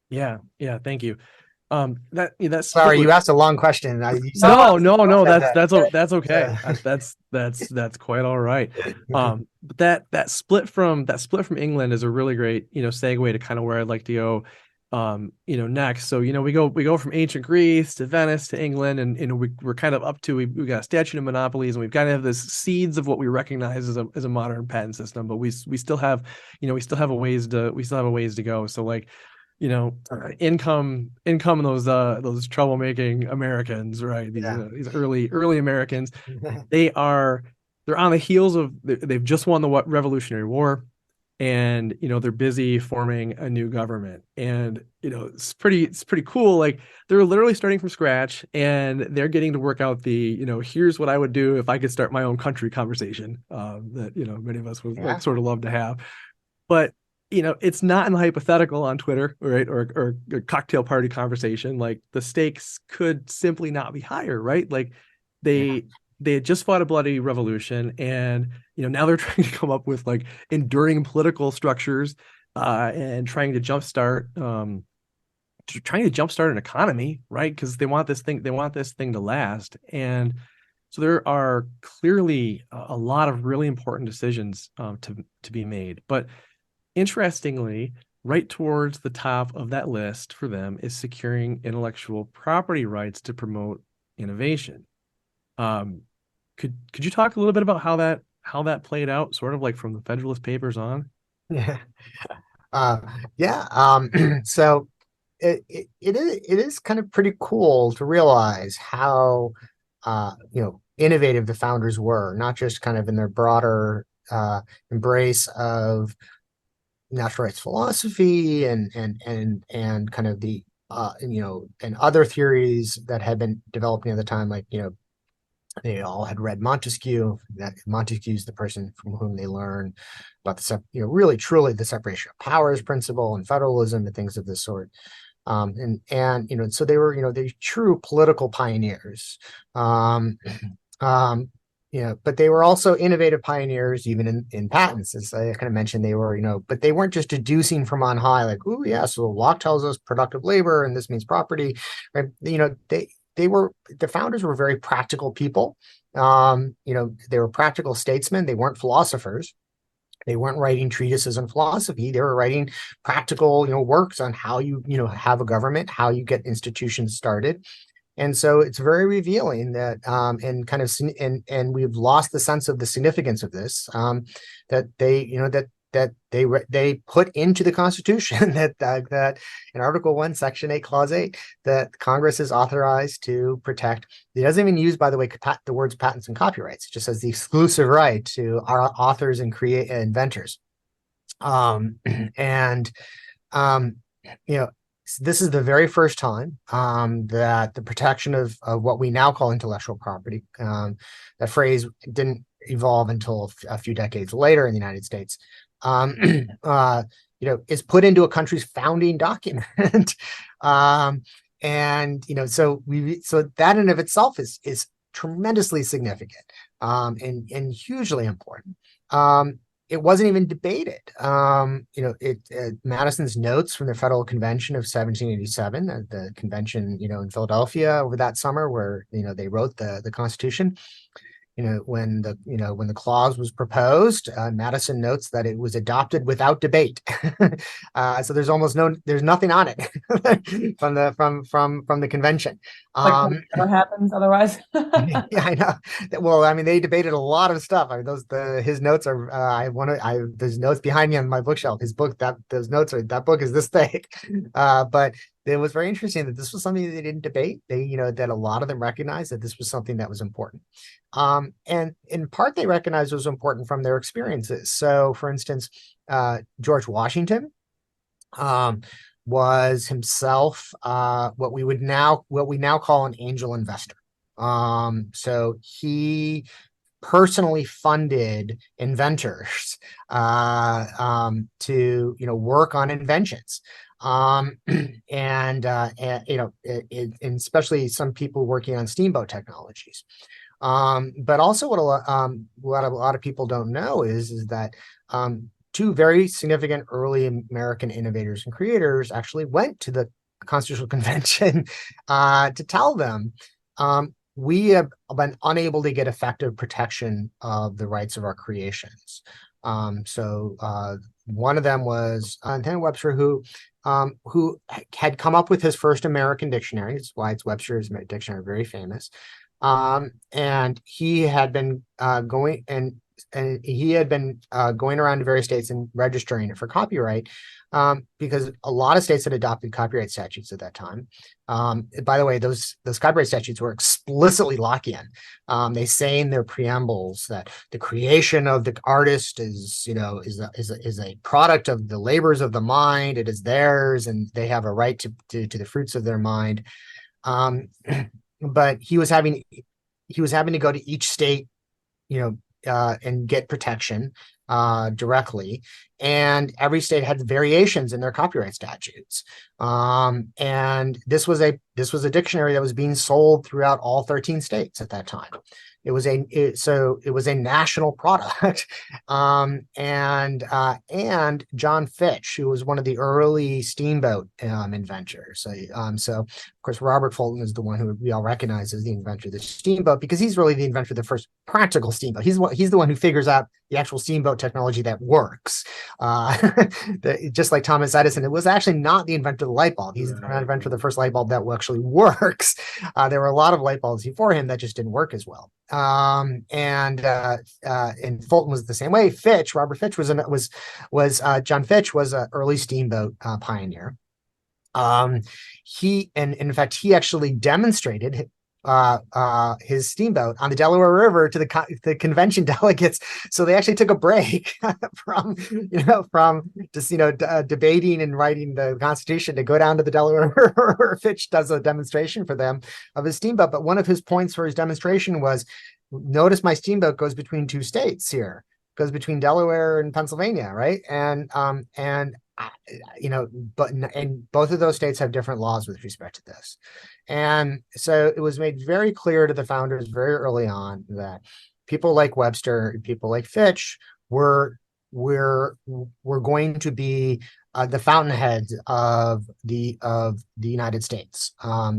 Yeah, thank you. That's Sorry, you asked a long question. No, that's okay. That's quite all right. But that split from England is a really great, segue to kind of where I'd like to go, next. So, we go from ancient Greece to Venice to England, and we're kind of up to, we got a statute of monopolies, and we've kind of have this seeds of what we recognize as a modern patent system, but we still have, we still have a ways to go. So like, income those troublemaking Americans, right? These early Americans, they're on the heels of, they've just won the Revolutionary War, and they're busy forming a new government, and it's pretty cool. Like, they're literally starting from scratch, and they're getting to work out the here's what I would do if I could start my own country conversation, that many of us would like sort of love to have. But it's not in the hypothetical on Twitter, right? Or a cocktail party conversation. Like, the stakes could simply not be higher, right? Like, they had just fought a bloody revolution, and now they're trying to come up with like enduring political structures, and trying to jumpstart an economy, right? Because they want this thing to last. And so there are clearly a lot of really important decisions to be made. But interestingly, right towards the top of that list for them is securing intellectual property rights to promote innovation. Could you talk a little bit about how that played out, sort of like from the Federalist Papers on? Yeah. So it is kind of pretty cool to realize how innovative the founders were, not just kind of in their broader embrace of natural rights philosophy and kind of the and other theories that had been developing at the time, like they all had read Montesquieu. That Montesquieu's the person from whom they learn about really truly the separation of powers principle and federalism and things of this sort. So they were they true political pioneers. But they were also innovative pioneers, even in patents, as I kind of mentioned. They were, but they weren't just deducing from on high, like, oh yeah, so Locke tells us productive labor, and this means property, right? The founders were very practical people. They were practical statesmen. They weren't philosophers. They weren't writing treatises on philosophy. They were writing practical, works on how you have a government, how you get institutions started. And so it's very revealing that, and we've lost the sense of the significance of this, that they put into the Constitution that in Article 1, Section 8, Clause 8, that Congress is authorized to protect. It doesn't even use, by the way, the words patents and copyrights. It just says the exclusive right to our authors and inventors. This is the very first time that the protection of what we now call intellectual property, that phrase didn't evolve until a few decades later in the United States, is put into a country's founding document. So that in of itself is tremendously significant, and hugely important. It wasn't even debated. Madison's notes from the Federal Convention of 1787, the convention, in Philadelphia over that summer, where they wrote the Constitution. when the clause was proposed, Madison notes that it was adopted without debate. So there's nothing on it from the convention. Like never happens otherwise. Yeah, I know. Well, I mean, they debated a lot of stuff. I mean, his notes are. There's notes behind me on my bookshelf. His book, that book is this thick. But it was very interesting that this was something that they didn't debate. That a lot of them recognized that this was something that was important. And in part, they recognized it was important from their experiences. So, for instance, George Washington, was himself what we now call an angel investor. So he personally funded inventors to work on inventions. And especially some people working on steamboat technologies. But also what a lot of people don't know is that two very significant early American innovators and creators actually went to the Constitutional Convention to tell them, we have been unable to get effective protection of the rights of our creations. So one of them was Anthony Webster, who had come up with his first American dictionary. That's why it's Webster's dictionary, very famous. And he had been going around to various states and registering it for copyright, because a lot of states had adopted copyright statutes at that time. By the way, those copyright statutes were explicitly Lockean. They say in their preambles that the creation of the artist is a product of the labors of the mind. It is theirs, and they have a right to the fruits of their mind. But he was having to go to each state, and get protection directly, and every state had variations in their copyright statutes. And this was a dictionary that was being sold throughout all 13 states at that time. It was a national product. And John Fitch, who was one of the early steamboat inventors. So of course, Robert Fulton is the one who we all recognize as the inventor of the steamboat, because he's really the inventor of the first practical steamboat. He's the one who figures out the actual steamboat technology that works. Just like Thomas Edison, it was actually not the inventor of the light bulb. He's the inventor of the first light bulb that actually works. There were a lot of light bulbs before him that just didn't work as well. And Fulton was the same way. Robert Fitch John Fitch was an early steamboat pioneer. He actually demonstrated his steamboat on the Delaware River to the convention delegates. So they actually took a break from just debating and writing the Constitution to go down to the Delaware River where Fitch does a demonstration for them of his steamboat. But one of his points for his demonstration was, notice my steamboat goes between two states here, goes between Delaware and Pennsylvania, right? And both of those states have different laws with respect to this. And so it was made very clear to the founders very early on that people like Webster, people like Fitch were going to be the fountainheads of the United States.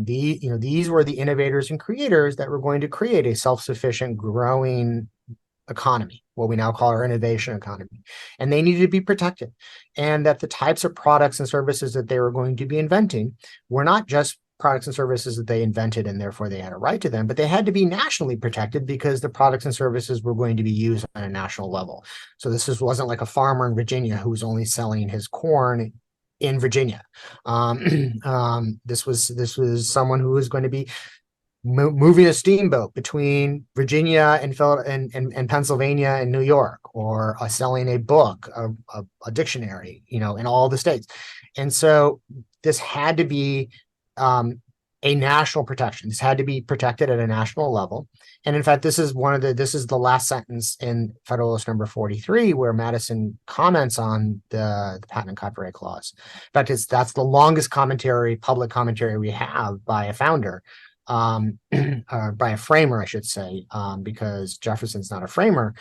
These were the innovators and creators that were going to create a self-sufficient, growing economy, what we now call our innovation economy, and they needed to be protected. And that the types of products and services that they were going to be inventing were not just products and services that they invented and therefore they had a right to them, but they had to be nationally protected because the products and services were going to be used on a national level. So wasn't like a farmer in Virginia who was only selling his corn in Virginia. This was someone who was going to be moving a steamboat between Virginia and Pennsylvania and New York, or selling a book, a dictionary, in all the states. And so this had to be a national protection. This had to be protected at a national level. And in fact, this is the last sentence in Federalist number 43, where Madison comments on the Patent and Copyright Clause. In fact, that's the longest public commentary we have by a founder. Or by a framer, I should say, because Jefferson's not a framer.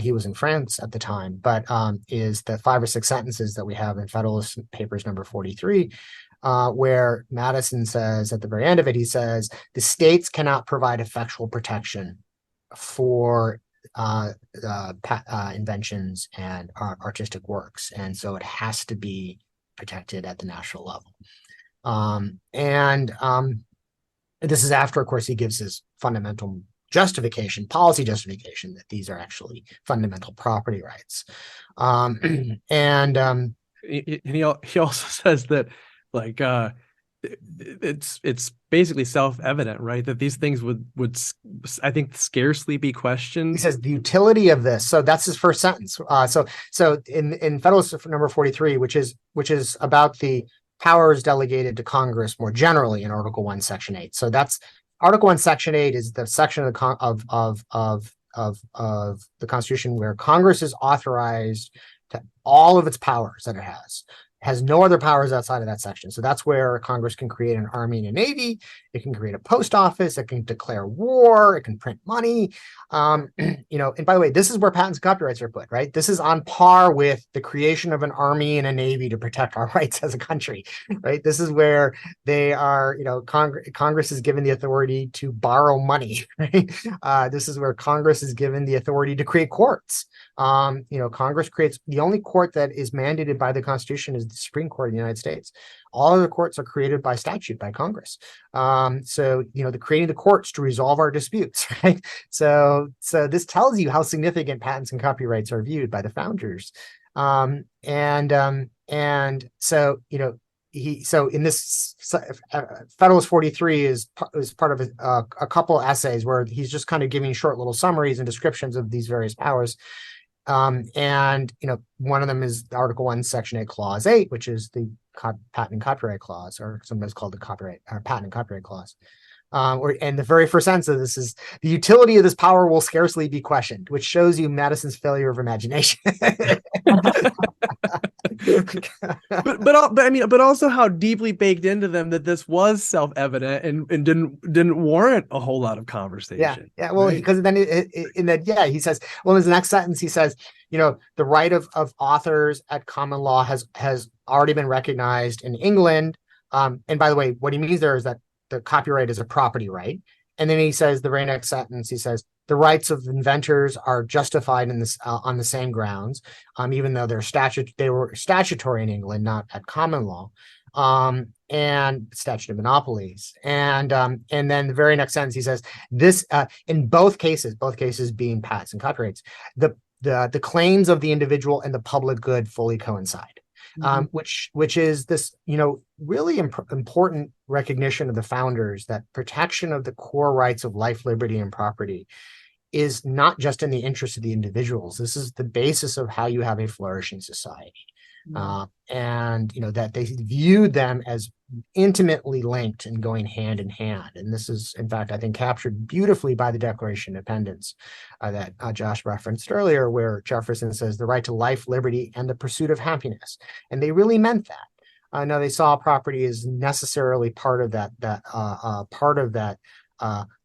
He was in France at the time, but is the 5 or 6 sentences that we have in Federalist Papers number 43, where Madison says at the very end of it, he says, the states cannot provide effectual protection for inventions and artistic works, and so it has to be protected at the national level. This is after, of course, he gives his fundamental policy justification, that these are actually fundamental property rights. He also says that, like, it's basically self-evident, right, that these things would I think scarcely be questioned. He says the utility of this. So that's his first sentence. So in Federalist number 43, which is about the powers delegated to Congress more generally in Article 1, Section 8. So that's Article 1, Section 8 is the section of the Constitution where Congress is authorized to all of its powers that it has no other powers outside of that section. So that's where Congress can create an army and a navy. It can create a post office. It can declare war. It can print money. And by the way, this is where patents and copyrights are put, right? This is on par with the creation of an army and a navy to protect our rights as a country, right? This is where they are, Congress is given the authority to borrow money, right? This is where Congress is given the authority to create courts. Congress creates the only court that is mandated by the Constitution is the Supreme Court of the United States. All other courts are created by statute by Congress. The creating the courts to resolve our disputes, right? So this tells you how significant patents and copyrights are viewed by the founders. So in this Federalist 43 is part of a couple essays where he's just kind of giving short little summaries and descriptions of these various powers. One of them is Article 1, Section 8, Clause 8, which is the patent and copyright clause, or sometimes called the patent and copyright clause. And the very first sentence of this is, the utility of this power will scarcely be questioned, which shows you Madison's failure of imagination. but also how deeply baked into them that this was self-evident and didn't warrant a whole lot of conversation. Yeah. Well, because then he says, well, in the next sentence he says, the right of authors at common law has already been recognized in England. And by the way, what he means there is that the copyright is a property right. And then he says, the very next sentence, he says, the rights of inventors are justified in this on the same grounds, even though they were statutory in England, not at common law, and statute of monopolies. And then the very next sentence, he says, this in both cases being patents and copyrights, the claims of the individual and the public good fully coincide. Which is this, really important recognition of the founders that protection of the core rights of life, liberty, and property is not just in the interest of the individuals. This is the basis of how you have a flourishing society. And that they viewed them as intimately linked and going hand in hand. And this is, in fact, I think captured beautifully by the Declaration of Independence that Josh referenced earlier, where Jefferson says the right to life, liberty, and the pursuit of happiness. And they really meant that. Now they saw property as necessarily part of that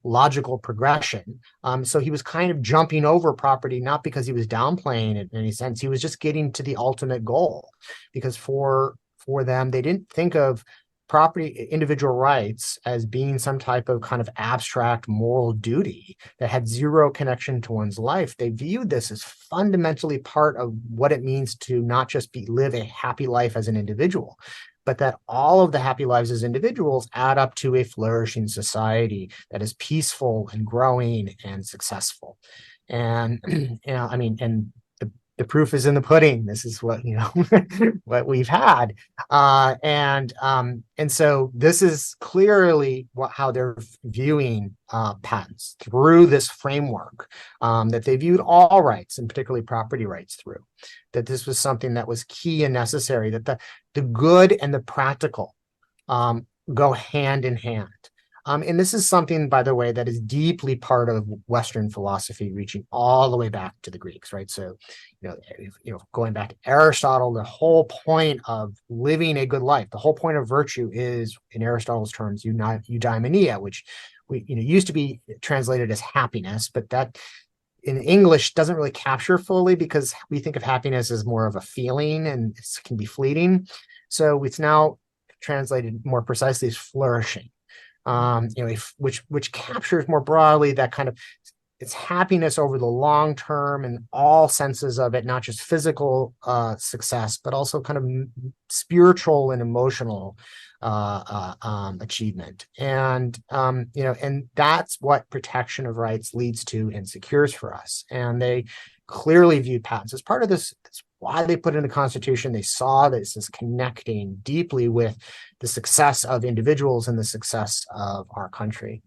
logical progression. So he was kind of jumping over property, not because he was downplaying it in any sense. He was just getting to the ultimate goal, because for them, they didn't think of property, individual rights, as being some type of kind of abstract moral duty that had zero connection to one's life. They viewed this as fundamentally part of what it means to not just live a happy life as an individual, but that all of the happy lives as individuals add up to a flourishing society that is peaceful and growing and successful. And the proof is in the pudding. This is what what we've had, and so this is clearly how they're viewing patents through this framework that they viewed all rights, and particularly property rights, through. That this was something that was key and necessary. That the good and the practical go hand in hand. And this is something, by the way, that is deeply part of Western philosophy, reaching all the way back to the Greeks, right? So, going back to Aristotle, the whole point of living a good life, the whole point of virtue is, in Aristotle's terms, eudaimonia, which used to be translated as happiness, but that in English doesn't really capture fully, because we think of happiness as more of a feeling and it can be fleeting. So it's now translated more precisely as flourishing. Which captures more broadly that kind of it's happiness over the long term in all senses of it, not just physical success, but also kind of spiritual and emotional achievement. And and that's what protection of rights leads to and secures for us. And they clearly viewed patents as part of this. That's why they put it in the Constitution. They saw this as connecting deeply with the success of individuals and the success of our country.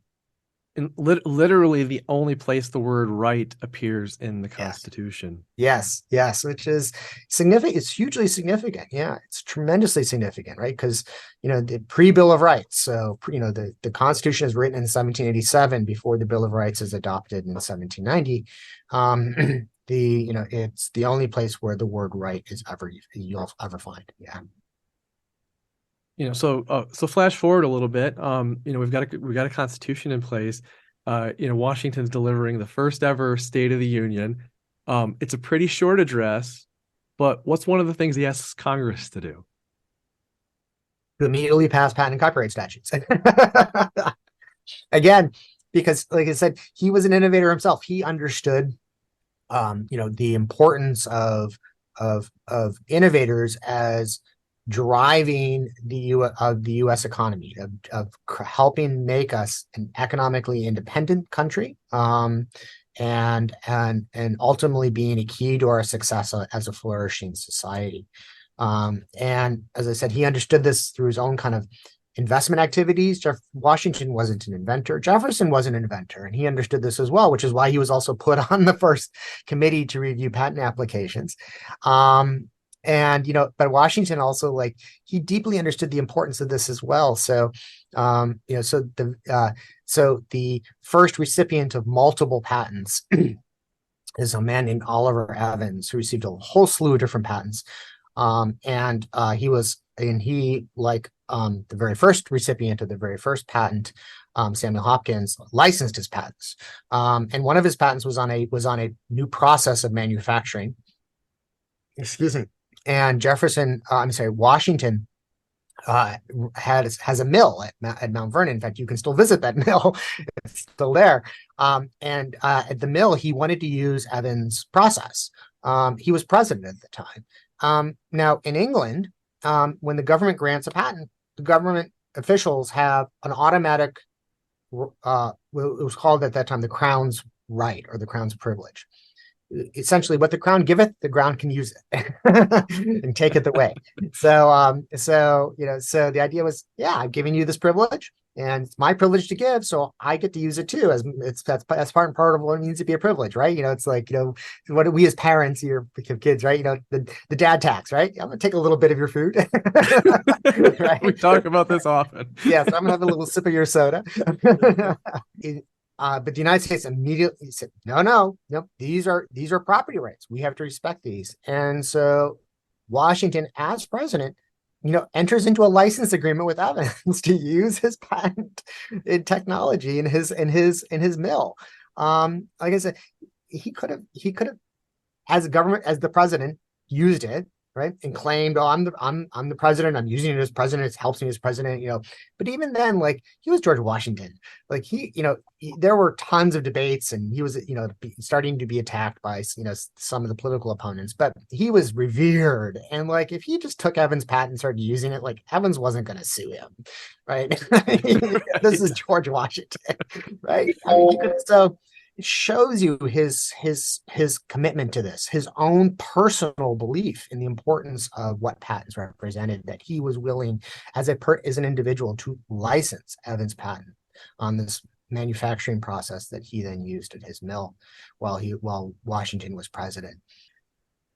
And literally the only place the word right appears in the Constitution. Yes, which is significant. It's hugely significant. Yeah, it's tremendously significant, right? Because, the pre-Bill of Rights. So, the Constitution is written in 1787 before the Bill of Rights is adopted in 1790. It's the only place where the word right is you'll ever find. Yeah. So flash forward a little bit. We've got a constitution in place. Washington's delivering the first ever State of the Union. It's a pretty short address, but what's one of the things he asks Congress to do? To immediately pass patent and copyright statutes. Again, because like I said, he was an innovator himself. He understood, the importance of innovators as driving the U.S. economy, of helping make us an economically independent country, and ultimately being a key to our success as a flourishing society. And as I said, he understood this through his own kind of investment activities. Washington wasn't an inventor. Jefferson was an inventor, and he understood this as well, which is why he was also put on the first committee to review patent applications. But Washington also, he deeply understood the importance of this as well. So, so the first recipient of multiple patents is a man named Oliver Evans, who received a whole slew of different patents. The very first recipient of the very first patent, Samuel Hopkins, licensed his patents. And one of his patents was on a new process of manufacturing. Excuse me. And Washington has a mill at Mount Vernon. In fact, you can still visit that mill. It's still there. At the mill, he wanted to use Evans' process. He was president at the time. Now, in England, when the government grants a patent, the government officials have an automatic, it was called at that time the Crown's right or the Crown's privilege. Essentially, what the Crown giveth, the Crown can use it and taketh away. So the idea was, I'm giving you this privilege, and it's my privilege to give, so I get to use it too. That's part and part of what it means to be a privilege, right? It's like, what do we as parents, your kids, right? The dad tax, right? I'm gonna take a little bit of your food. Right? We talk about this often. Yes, I'm gonna have a little sip of your soda. But the United States immediately said, no, these are property rights. We have to respect these. And so Washington, as president, enters into a license agreement with Evans to use his patent in technology in his mill. Like I said, he could have, as the president, used it, right, and claimed, I'm the president, I'm using it as president, it helps me as president, But even then, he was George Washington. There were tons of debates, and he was, starting to be attacked by, some of the political opponents, but he was revered. And if he just took Evans' patent and started using it, Evans wasn't going to sue him, right? This is George Washington, right? So it shows you his commitment to this, his own personal belief in the importance of what patents represented, that he was willing as an individual to license Evans' patent on this manufacturing process that he then used at his mill while Washington was president.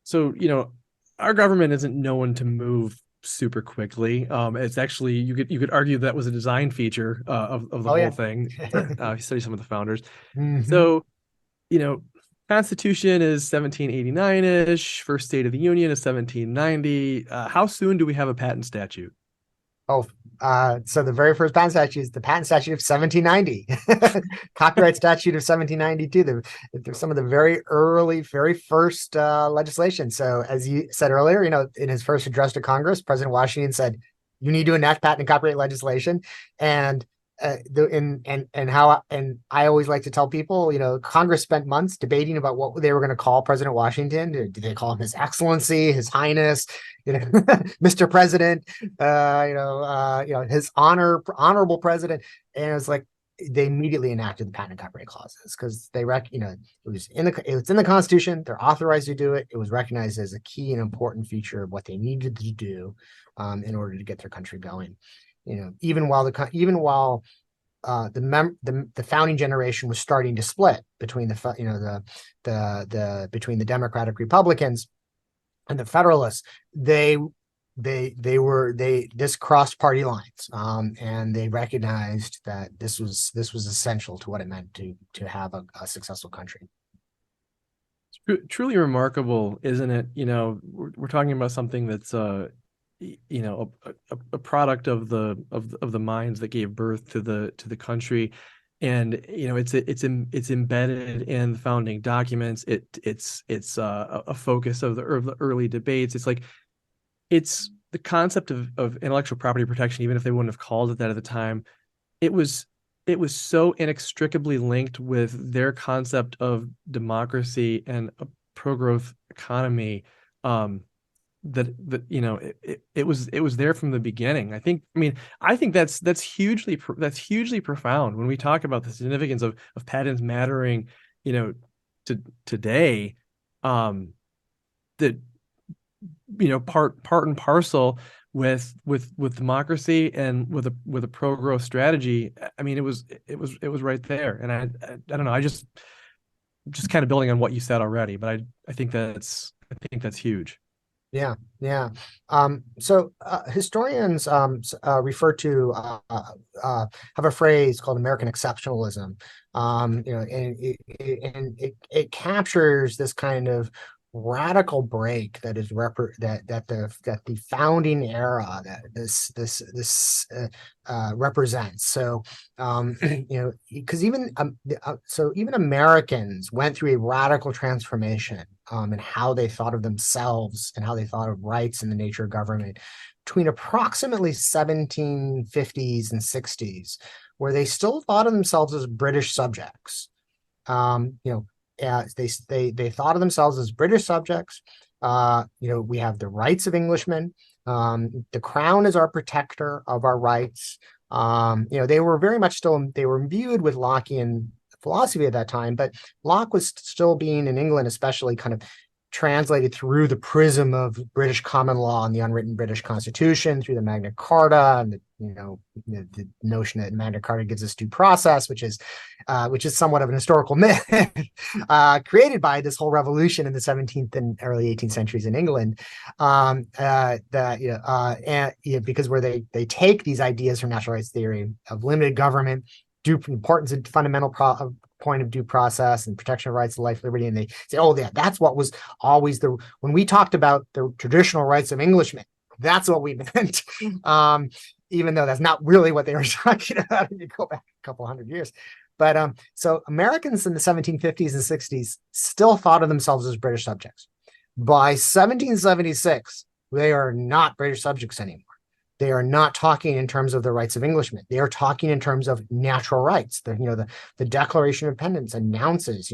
So, our government isn't known to move super quickly. It's actually, you could argue that was a design feature of the whole thing. You study some of the founders. Mm-hmm. So, Constitution is 1789-ish. First State of the Union is 1790. How soon do we have a patent statute? So the very first patent statute is the patent statute of 1790. Copyright statute of 1792. They're some of the very early, very first legislation. So as you said earlier, in his first address to Congress, President Washington said, you need to enact patent and copyright legislation. And and I always like to tell people, Congress spent months debating about what they were going to call President Washington. Did they call him His Excellency, His Highness, Mr. President, His Honorable President? And it was like they immediately enacted the patent and copyright clauses because it was in the Constitution. They're authorized to do it. It was recognized as a key and important feature of what they needed to do in order to get their country going. Even while the founding generation was starting to split between between the Democratic Republicans and the Federalists, this crossed party lines, and they recognized that this was essential to what it meant to have a successful country. It's truly remarkable, isn't it? We're talking about something that's a product of the minds that gave birth to the country, and it's embedded in the founding documents. It's a focus of the early debates. It's the concept of intellectual property protection, even if they wouldn't have called it that at the time. It was so inextricably linked with their concept of democracy and a pro-growth economy. That it was there from the beginning. I think that's hugely profound when we talk about the significance of patents mattering, to today. That part and parcel with democracy and with a pro-growth strategy. It was right there, and I don't know. I just kind of building on what you said already, but I think that's huge. Yeah. So historians refer to have a phrase called American exceptionalism. And it captures this kind of radical break that is that the founding era that this represents. So because even Americans went through a radical transformation in how they thought of themselves and how they thought of rights and the nature of government between approximately 1750s and 60s, where they still thought of themselves as British subjects. They thought of themselves as British subjects. We have the rights of Englishmen. The crown is our protector of our rights. They were very much they were imbued with Lockean philosophy at that time, but Locke was still being in England, especially kind of translated through the prism of British common law and the unwritten British Constitution, through the Magna Carta, and the notion that Magna Carta gives us due process, which is somewhat of an historical myth created by this whole revolution in the 17th and early 18th centuries in England. Because where they take these ideas from natural rights theory of limited government, importance and fundamental point of due process and protection of rights of life, liberty, and they say, oh yeah, that's what was always when we talked about the traditional rights of Englishmen, that's what we meant. Even though that's not really what they were talking about if you go back a couple hundred years. But so Americans in the 1750s and 60s still thought of themselves as British subjects. By 1776, they are not British subjects anymore. They are not talking in terms of the rights of Englishmen. They are talking in terms of natural rights. The Declaration of Independence announces,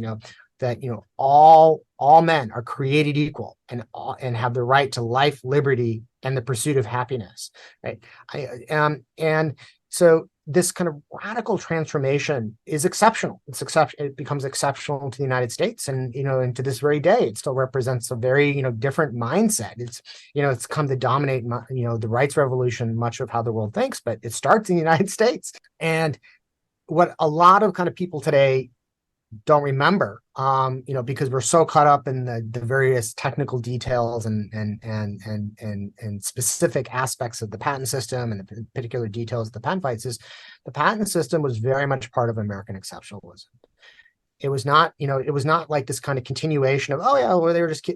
that all men are created equal and have the right to life, liberty, and the pursuit of happiness. Right? And so this kind of radical transformation is exceptional. It becomes exceptional to the United States, and and to this very day, it still represents a very different mindset. It's come to dominate the rights revolution, much of how the world thinks, but it starts in the United States. And what a lot of kind of people today don't remember, because we're so caught up in the various technical details and specific aspects of the patent system and the particular details of the patent fights, is the patent system was very much part of American exceptionalism. It was not like this kind of continuation of, oh yeah, well, they were just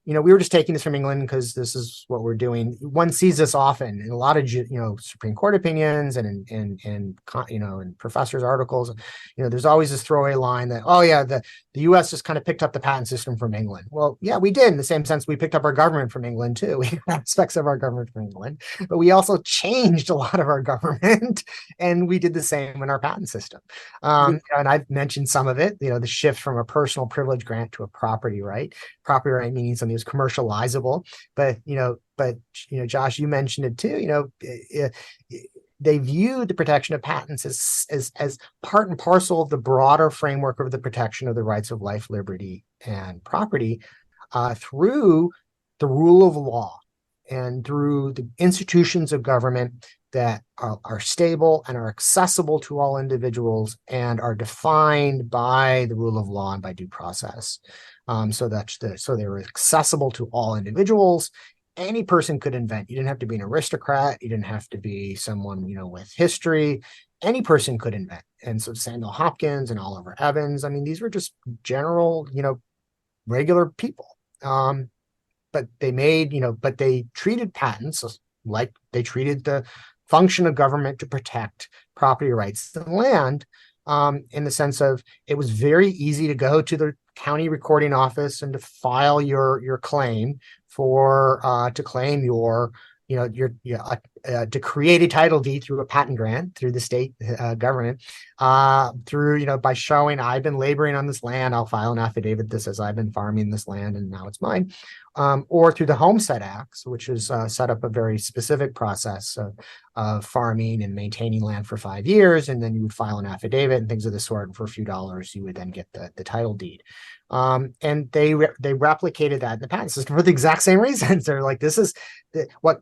we were just taking this from England because this is what we're doing. One sees this often in a lot of, Supreme Court opinions and in professors' articles. There's always this throwaway line that, oh yeah, the U.S. just kind of picked up the patent system from England. Well, yeah, we did, in the same sense we picked up our government from England too. We have aspects of our government from England, but we also changed a lot of our government, and we did the same in our patent system. And I've mentioned some of it. The shift from a personal privilege grant to a property right. Property right meaning something is commercializable, but Josh, you mentioned it too. They viewed the protection of patents as part and parcel of the broader framework of the protection of the rights of life, liberty, and property through the rule of law and through the institutions of government that are stable and are accessible to all individuals and are defined by the rule of law and by due process. So they were accessible to all individuals. Any person could invent. You didn't have to be an aristocrat. You didn't have to be someone, with history. Any person could invent. And so Samuel Hopkins and Oliver Evans, these were just general, regular people. But they treated patents like they treated the function of government to protect property rights and land, in the sense of it was very easy to go to the county recording office and to file your claim to claim to create a title deed through a patent grant through the state government, by showing I've been laboring on this land. I'll file an affidavit that says I've been farming this land and now it's mine, or through the Homestead Act, which is set up a very specific process of farming and maintaining land for 5 years, and then you would file an affidavit and things of the sort, and for a few dollars you would then get the title deed. And they replicated that in the patent system for the exact same reasons. They're like, this is what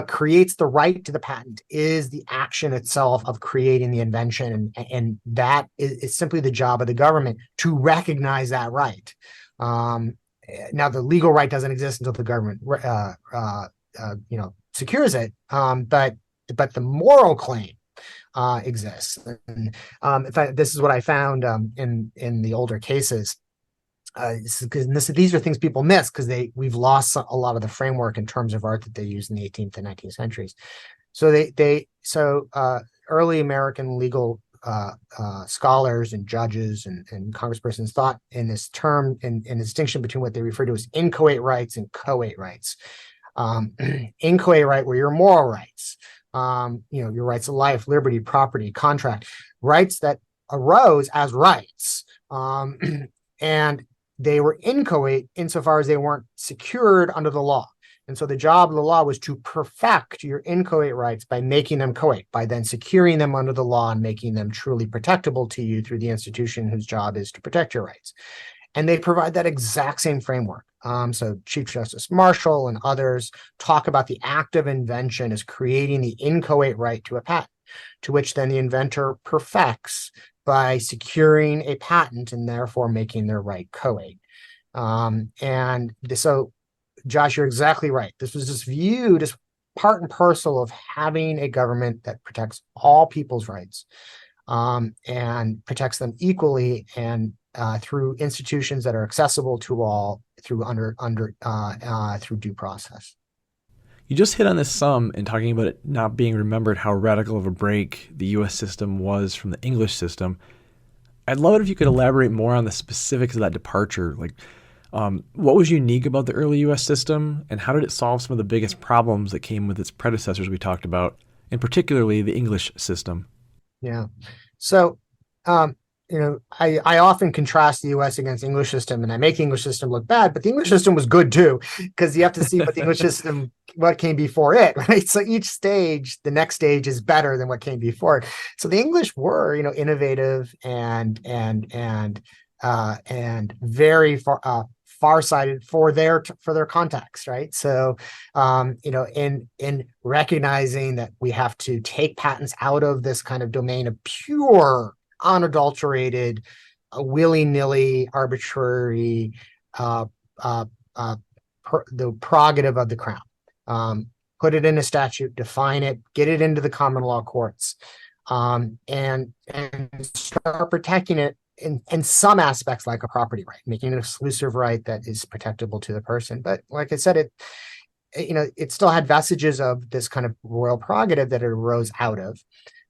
creates the right to the patent is the action itself of creating the invention, and that is simply the job of the government to recognize that right. Now the legal right doesn't exist until the government secures it, but the moral claim exists. And in fact, this is what I found in the older cases. These are things people miss because we've lost a lot of the framework in terms of art that they used in the 18th and 19th centuries. So early American legal scholars and judges and congresspersons thought in this term in the distinction between what they refer to as inchoate rights and coate rights. Inchoate right were your moral rights, your rights of life, liberty, property, contract, rights that arose as rights, and they were inchoate insofar as they weren't secured under the law. And so the job of the law was to perfect your inchoate rights by making them coate, by then securing them under the law and making them truly protectable to you through the institution whose job is to protect your rights. And they provide that exact same framework. So Chief Justice Marshall and others talk about the act of invention as creating the inchoate right to a patent, to which then the inventor perfects by securing a patent and therefore making their right coate. So, Josh, you're exactly right. This was just viewed as part and parcel of having a government that protects all people's rights, and protects them equally and through institutions that are accessible to all through through due process. You just hit on this some in talking about it not being remembered how radical of a break the U.S. system was from the English system. I'd love it if you could elaborate more on the specifics of that departure. Like, what was unique about the early U.S. system, and how did it solve some of the biggest problems that came with its predecessors we talked about, and particularly the English system? Yeah. So, I often contrast the U.S. against the English system, and I make the English system look bad, but the English system was good too, because you have to see what the English system, what came before it, right? So each stage, the next stage is better than what came before it. So the English were, innovative and very far-sighted for their context, right? So, in recognizing that we have to take patents out of this kind of domain of pure, unadulterated, willy-nilly, arbitrary, the prerogative of the crown. Put it in a statute, define it, get it into the common law courts, and start protecting it in some aspects like a property right, making an exclusive right that is protectable to the person. But like I said, it still had vestiges of this kind of royal prerogative that it arose out of.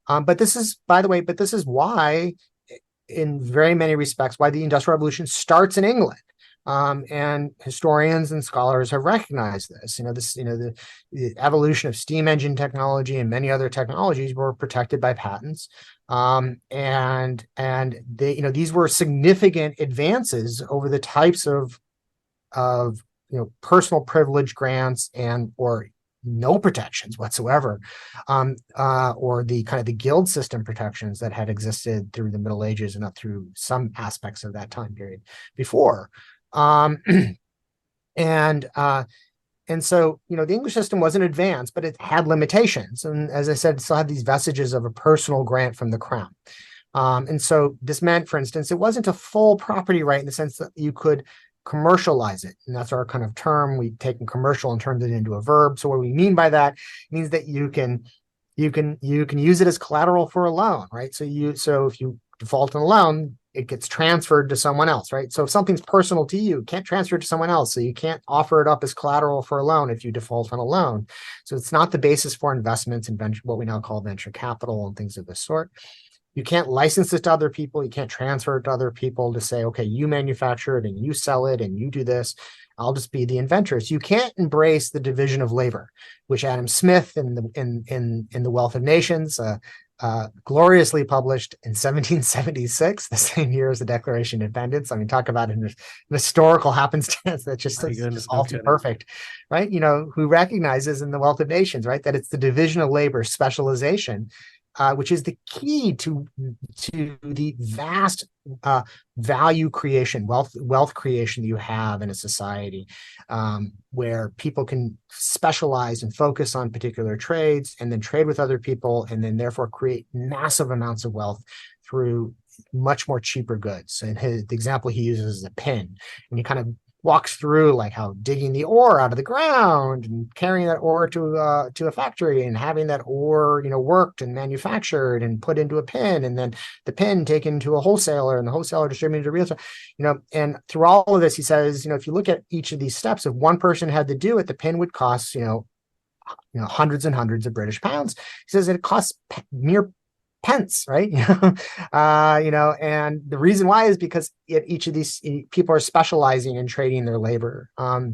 But this is, by the way, this is why, in very many respects, why the Industrial Revolution starts in England. And historians and scholars have recognized this. The evolution of steam engine technology and many other technologies were protected by patents. And these were significant advances over the types of personal privilege grants and or no protections whatsoever, or the kind of the guild system protections that had existed through the Middle Ages and up through some aspects of that time period before. And so, the English system wasn't advanced, but it had limitations. And as I said, it still had these vestiges of a personal grant from the crown. And so this meant, for instance, it wasn't a full property right in the sense that you could commercialize it. And that's our kind of term. We take commercial and turn it into a verb. So what we mean by that means that you can use it as collateral for a loan, right? So if you default on a loan, it gets transferred to someone else, right? So if something's personal to you, it can't transfer it to someone else. So you can't offer it up as collateral for a loan if you default on a loan. So it's not the basis for investments in what we now call venture capital and things of this sort. You can't license it to other people. You can't transfer it to other people to say, okay, you manufacture it and you sell it and you do this. I'll just be the inventor. So you can't embrace the division of labor, which Adam Smith in the Wealth of Nations gloriously published in 1776, the same year as the Declaration of Independence. I mean, talk about an historical happenstance that just all too perfect, right? Who recognizes in the Wealth of Nations, right, that it's the division of labor, specialization, which is the key to the vast value creation, wealth creation that you have in a society, where people can specialize and focus on particular trades and then trade with other people and then therefore create massive amounts of wealth through much more cheaper goods. And the example he uses is a pin, and he kind of walks through like how digging the ore out of the ground and carrying that ore to a factory and having that ore, worked and manufactured and put into a pin, and then the pin taken to a wholesaler and the wholesaler distributed to retail, and through all of this, he says, if you look at each of these steps, if one person had to do it, the pin would cost, hundreds and hundreds of British pounds. He says it costs mere pence, right? And the reason why is because each of these people are specializing in trading their labor. Patent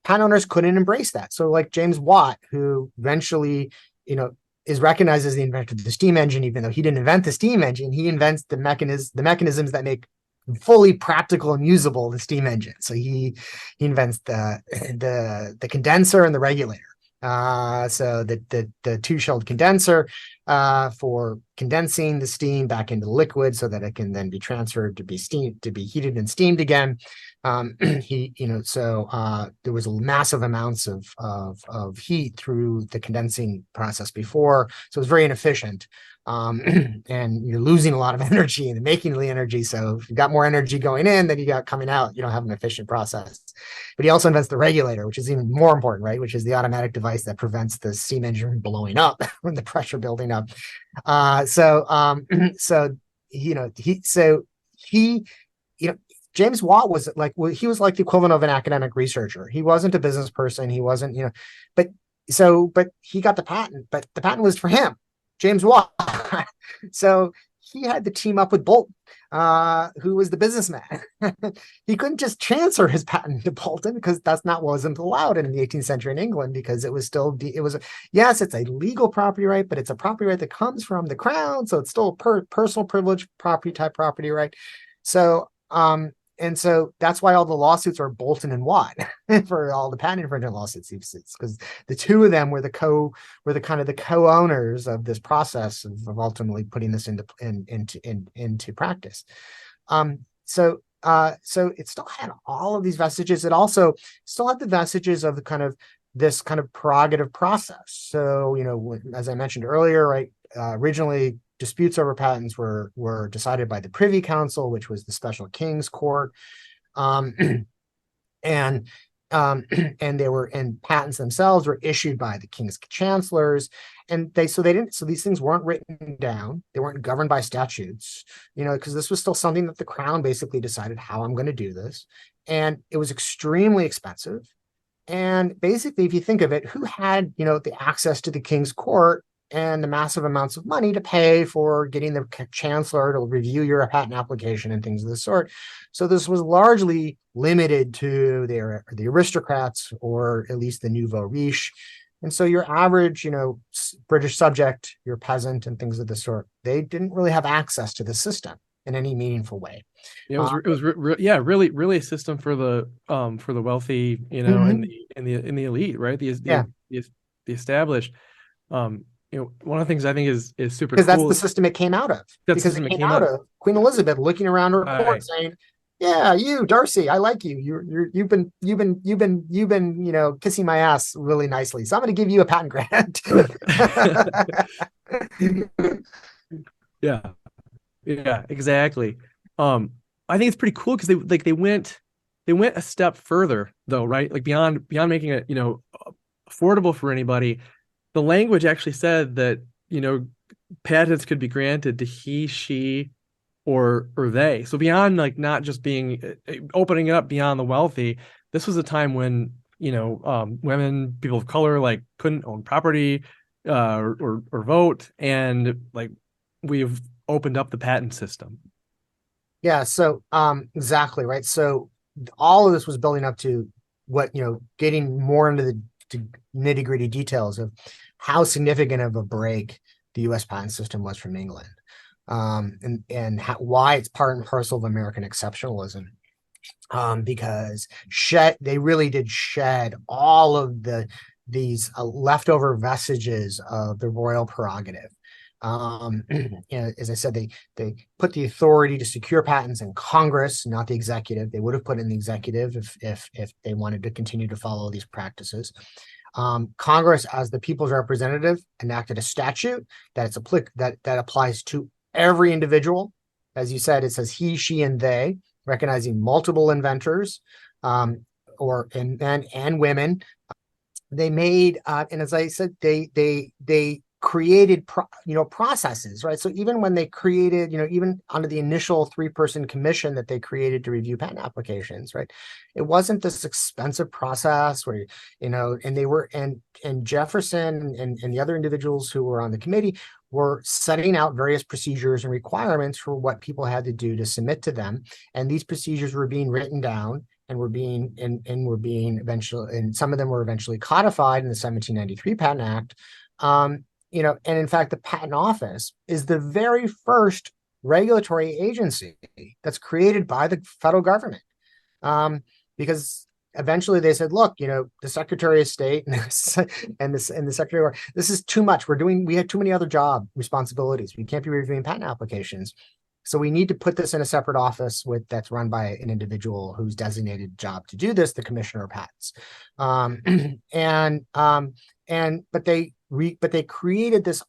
owners couldn't embrace that. So like James Watt, who eventually, is recognized as the inventor of the steam engine, even though he didn't invent the steam engine, he invents the mechanisms that make fully practical and usable the steam engine. So he invents the condenser and the regulator. So the two-shelled condenser for condensing the steam back into liquid so that it can then be transferred to be heated and steamed again. There was massive amounts of heat through the condensing process before, so it was very inefficient. And you're losing a lot of energy in the making of the energy. So if you've got more energy going in than you got coming out, you don't have an efficient process. But he also invents the regulator, which is even more important, right? Which is the automatic device that prevents the steam engine from blowing up from the pressure building up. James Watt was he was like the equivalent of an academic researcher. He wasn't a business person. He wasn't, but he got the patent, but the patent was for him, James Watt. So he had to team up with Bolton, who was the businessman. He couldn't just transfer his patent to Bolton because wasn't allowed in the 18th century in England, because it's a legal property right, but it's a property right that comes from the crown. So it's still a personal privilege property right. So, and so that's why all the lawsuits are Bolton and Watt for all the patent infringement lawsuits, because the two of them were the co-owners of this process of ultimately putting this into practice. So it still had all of these vestiges. It also still had the vestiges of this kind of prerogative process. So, as I mentioned earlier, right, originally disputes over patents were decided by the Privy Council, which was the special king's court. And and patents themselves were issued by the king's chancellors, and these things weren't written down. They weren't governed by statutes, because this was still something that the crown basically decided how I'm going to do this. And it was extremely expensive. And basically, if you think of it, who had, the access to the king's court and the massive amounts of money to pay for getting the chancellor to review your patent application and things of the sort? So this was largely limited to the aristocrats, or at least the nouveau riche. And so your average, British subject, your peasant and things of the sort, they didn't really have access to the system in any meaningful way. It was really a system for the wealthy, and the elite, right? The established. One of the things I think is super cool, because that's the system it came out of. Because it came out of Queen Elizabeth looking around her court saying, "Yeah, you, Darcy, I like you. You've been, kissing my ass really nicely. So I'm going to give you a patent grant." Yeah, exactly. I think it's pretty cool because they went a step further though, right? Like beyond making it, affordable for anybody. The language actually said that, patents could be granted to he, she, or they. So beyond like not just being opening up beyond the wealthy, this was a time when, women, people of color, like couldn't own property, or vote, and like we've opened up the patent system. Yeah, so exactly, right. So all of this was building up to what, getting more into the nitty-gritty details of how significant of a break the U.S. patent system was from England, and why it's part and parcel of American exceptionalism, because they really did shed all of these leftover vestiges of the royal prerogative. As I said, they put the authority to secure patents in Congress, not the executive. They would have put it in the executive if they wanted to continue to follow these practices. Congress, as the people's representative, enacted a statute that applies to every individual. As you said, it says he, she, and they, recognizing multiple inventors, or men and women. They made, and as I said, they created processes, right? So even when they created, even under the initial 3-person commission that they created to review patent applications, right, it wasn't this expensive process where, and they were, and Jefferson and the other individuals who were on the committee were setting out various procedures and requirements for what people had to do to submit to them. And these procedures were being written down and were being eventually, and some of them were eventually codified in the 1793 Patent Act. And in fact, the Patent Office is the very first regulatory agency that's created by the federal government, because eventually they said, look, the Secretary of State and the Secretary, this is too much. We had too many other job responsibilities. We can't be reviewing patent applications. So we need to put this in a separate office that's run by an individual whose designated job to do this, the Commissioner of Patents. But they created this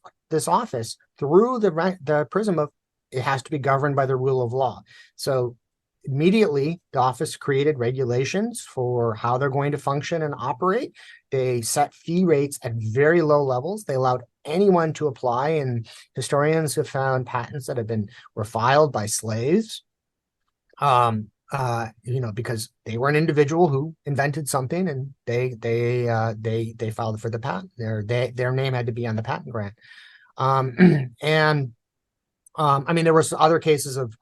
office through the prism of it has to be governed by the rule of law. So immediately, the office created regulations for how they're going to function and operate. They set fee rates at very low levels. They allowed anyone to apply, and historians have found patents that were filed by slaves, because they were an individual who invented something, and they filed for the patent. Their name had to be on the patent grant. There was other cases of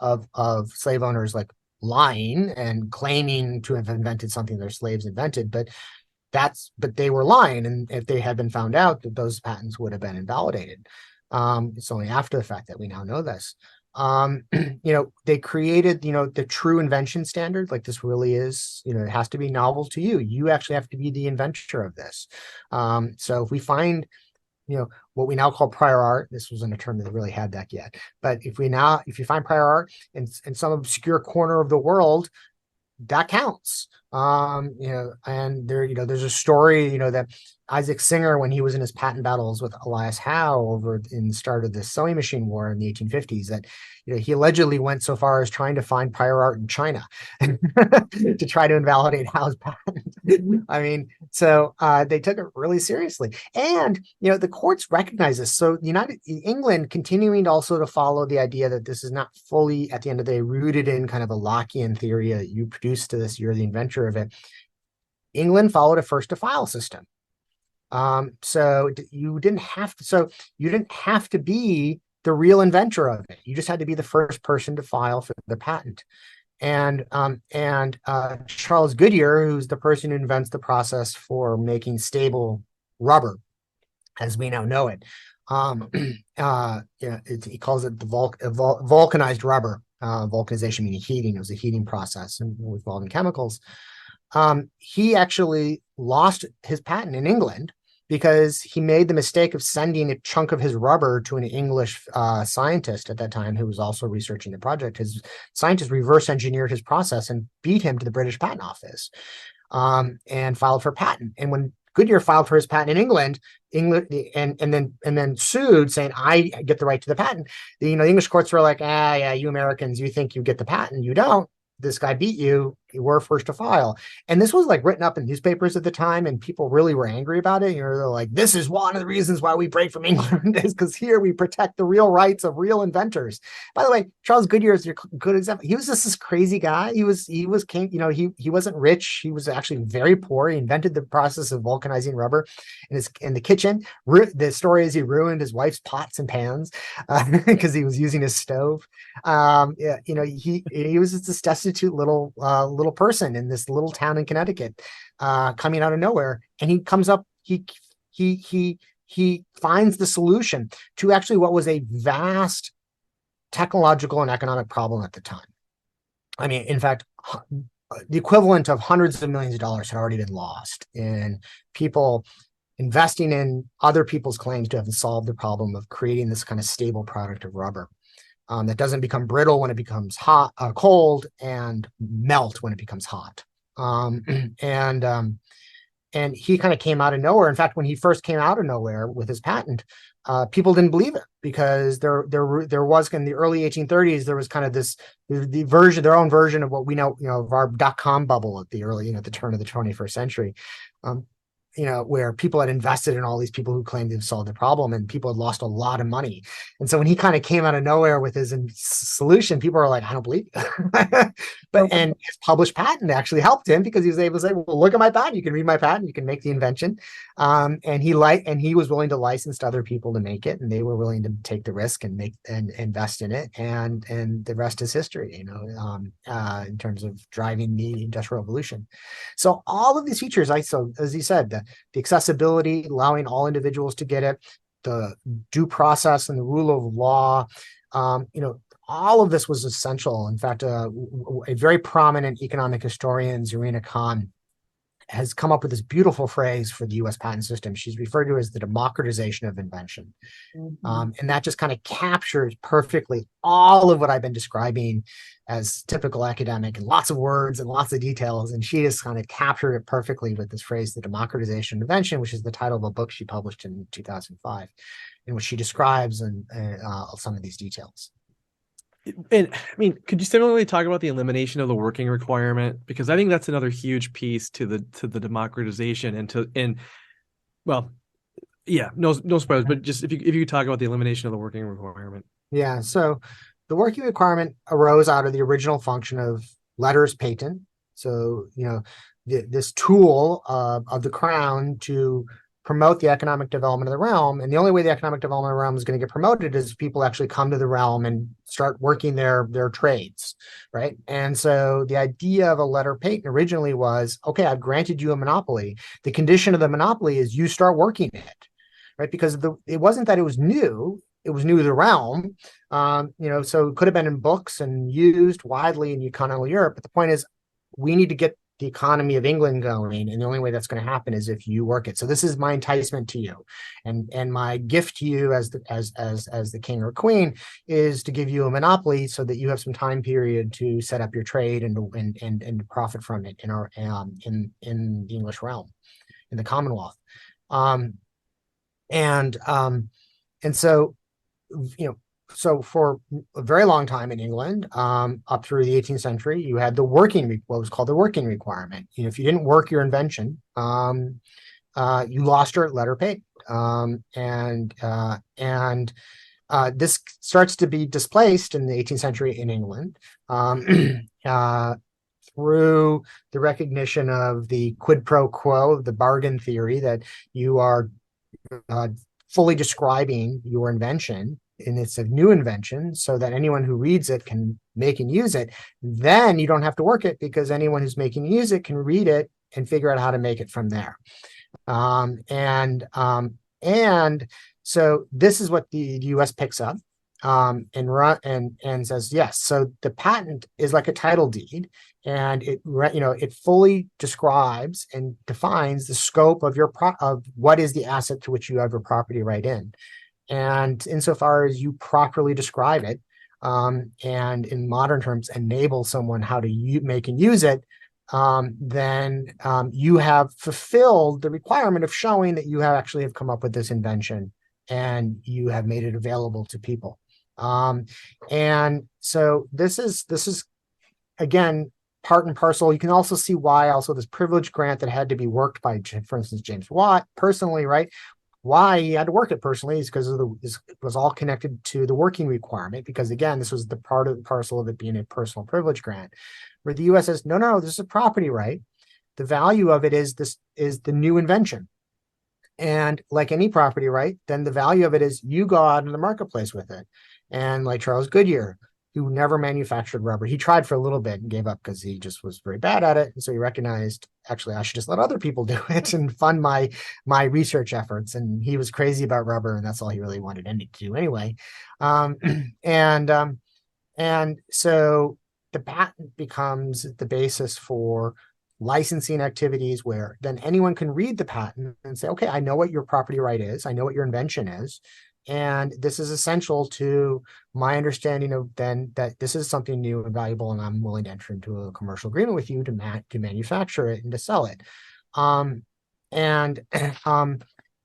slave owners like lying and claiming to have invented something their slaves invented, but they were lying, and if they had been found out, that those patents would have been invalidated. It's only after the fact that we now know this. They created, the true invention standard. Like, this really is, it has to be novel to you. You actually have to be the inventor of this. So if we find, what we now call prior art, this wasn't a term that really had that yet, but if you find prior art in some obscure corner of the world, that counts. And there's a story, that Isaac Singer, when he was in his patent battles with Elias Howe over in the start of the sewing machine war in the 1850s, that he allegedly went so far as trying to find prior art in China to try to invalidate Howe's patent. I mean, so they took it really seriously, and the courts recognize this. So England continuing also to follow the idea that this is not fully, at the end of the day, rooted in kind of a Lockean theory that you produced this, you're the inventor of it. England followed a first to file system. So you didn't have to be the real inventor of it. You just had to be the first person to file for the patent. And Charles Goodyear, who's the person who invents the process for making stable rubber, as we now know it, he calls it the vulcanized rubber. Vulcanization meaning heating. It was a heating process involving chemicals. He actually lost his patent in England because he made the mistake of sending a chunk of his rubber to an English scientist at that time who was also researching the project. His scientist reverse engineered his process and beat him to the British Patent Office and filed for patent. And when Goodyear filed for his patent in England, and then sued, saying, I get the right to the patent. The English courts were like, yeah, you Americans, you think you get the patent, you don't. This guy beat you. You were first to file. And this was written up in newspapers at the time, and people really were angry about it. They're like, this is one of the reasons why we break from England, is because here we protect the real rights of real inventors. By the way, Charles Goodyear is your good example. He was just this crazy guy. He wasn't rich. He was actually very poor. He invented the process of vulcanizing rubber in the kitchen. The story is he ruined his wife's pots and pans because he was using his stove. He was just this destitute little person in this little town in Connecticut, coming out of nowhere, and he comes up. He finds the solution to actually what was a vast technological and economic problem at the time. I mean, in fact, the equivalent of hundreds of millions of dollars had already been lost in people investing in other people's claims to have solved the problem of creating this kind of stable product of rubber. That doesn't become brittle when it becomes cold, and melt when it becomes hot. And he kind of came out of nowhere. In fact, when he first came out of nowhere with his patent, people didn't believe it, because there was, in the early 1830s, there was kind of their own version of what we know, of our .com bubble at the early, the turn of the 21st century. Where people had invested in all these people who claimed to have solved the problem, and people had lost a lot of money. And so when he kind of came out of nowhere with his solution, people are like, I don't believe you. And his published patent actually helped him, because he was able to say, well, look at my patent. You can read my patent. You can make the invention. And he was willing to license to other people to make it, and they were willing to take the risk and invest in it. And the rest is history, in terms of driving the Industrial Revolution. So all of these features, as you said, the accessibility, allowing all individuals to get it, the due process and the rule of law, all of this was essential. In fact, a very prominent economic historian, Zarina Khan, has come up with this beautiful phrase for the U.S. patent system. She's referred to as the democratization of invention. Mm-hmm. And that just kind of captures perfectly all of what I've been describing as typical academic, and lots of words and lots of details. And she just kind of captured it perfectly with this phrase, the democratization of invention, which is the title of a book she published in 2005, in which she describes some of these details. And I mean, could you similarly talk about the elimination of the working requirement? Because I think that's another huge piece to the democratization no spoilers, but just if you could talk about the elimination of the working requirement. Yeah. So the working requirement arose out of the original function of letters patent. So, this tool of the crown to promote the economic development of the realm. And the only way the economic development of the realm is going to get promoted is people actually come to the realm and start working their trades, right? And so the idea of a letter patent originally was, okay, I've granted you a monopoly. The condition of the monopoly is you start working it, right? Because it wasn't that it was new. It was new to the realm, so it could have been in books and used widely in continental Europe. But the point is, we need to get the economy of England going, and the only way that's going to happen is if you work it. So this is my enticement to you, and my gift to you as the king or queen is to give you a monopoly so that you have some time period to set up your trade and to profit from it in our in the English realm, in the Commonwealth. And so, so for a very long time in England, up through the 18th century, you had what was called the working requirement. If you didn't work your invention, you lost your letter paid. This starts to be displaced in the 18th century in England through the recognition of the quid pro quo, the bargain theory, that you are fully describing your invention, and it's a new invention, so that anyone who reads it can make and use it. Then you don't have to work it, because anyone who's making and use it can read it and figure out how to make it from there. And so this is what the US picks up and says, yes. So the patent is like a title deed, and it fully describes and defines the scope of of what is the asset to which you have your property right in. And insofar as you properly describe it, and in modern terms enable someone how to make and use it, then you have fulfilled the requirement of showing that you have come up with this invention and you have made it available to people. And so this is again part and parcel. You can also see why this privilege grant that had to be worked by, for instance, James Watt personally, right? Why he had to work it personally is because it was all connected to the working requirement, because again, this was the part of the parcel of it being a personal privilege grant, where the US says, no, this is a property right. The value of it is the new invention. And like any property right, then the value of it is you go out in the marketplace with it. And like Charles Goodyear, who never manufactured rubber, he tried for a little bit and gave up because he just was very bad at it. And so he recognized, actually, I should just let other people do it and fund my research efforts. And he was crazy about rubber, and that's all he really wanted to do anyway. And so the patent becomes the basis for licensing activities, where then anyone can read the patent and say, okay, I know what your property right is. I know what your invention is. And this is essential to my understanding of then that this is something new and valuable, and I'm willing to enter into a commercial agreement with you to manufacture it and to sell it.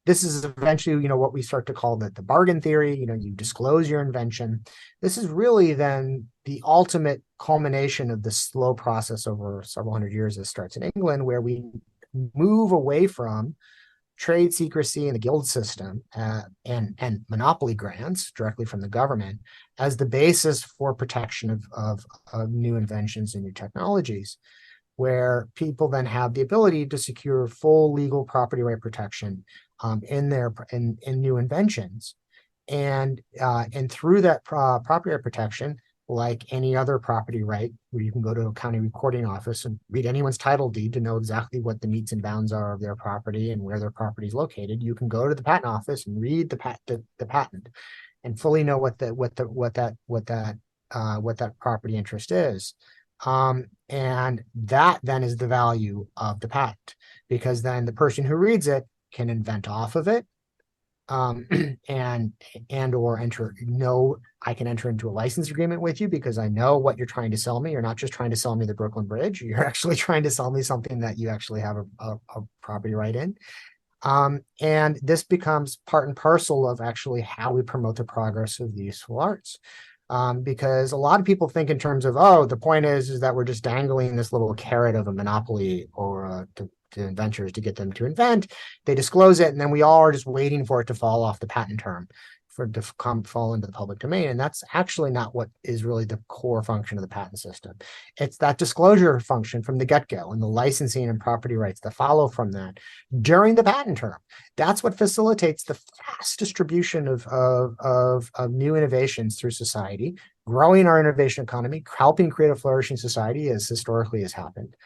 This is eventually, what we start to call the bargain theory. You disclose your invention. This is really then the ultimate culmination of the slow process over several hundred years that starts in England, where we move away from trade secrecy and the guild system and monopoly grants directly from the government as the basis for protection of new inventions and new technologies, where people then have the ability to secure full legal property right protection in new inventions, and through that property right protection, like any other property right, where you can go to a county recording office and read anyone's title deed to know exactly what the metes and bounds are of their property and where their property is located. You can go to the patent office and read the patent and fully know what that property interest is. And that then is the value of the patent, because then the person who reads it can invent off of it, and or I can enter into a license agreement with you because I know what you're trying to sell me. You're not just trying to sell me the Brooklyn Bridge. You're actually trying to sell me something that you actually have a property right in. And this becomes part and parcel of actually how we promote the progress of the useful arts. Because a lot of people think in terms of, the point is that we're just dangling this little carrot of a monopoly or to inventors to get them to invent. They disclose it, and then we all are just waiting for it to fall off the patent term to fall into the public domain. And that's actually not what is really the core function of the patent system. It's that disclosure function from the get-go and the licensing and property rights that follow from that during the patent term. That's what facilitates the fast distribution of new innovations through society, growing our innovation economy, helping create a flourishing society as historically has happened.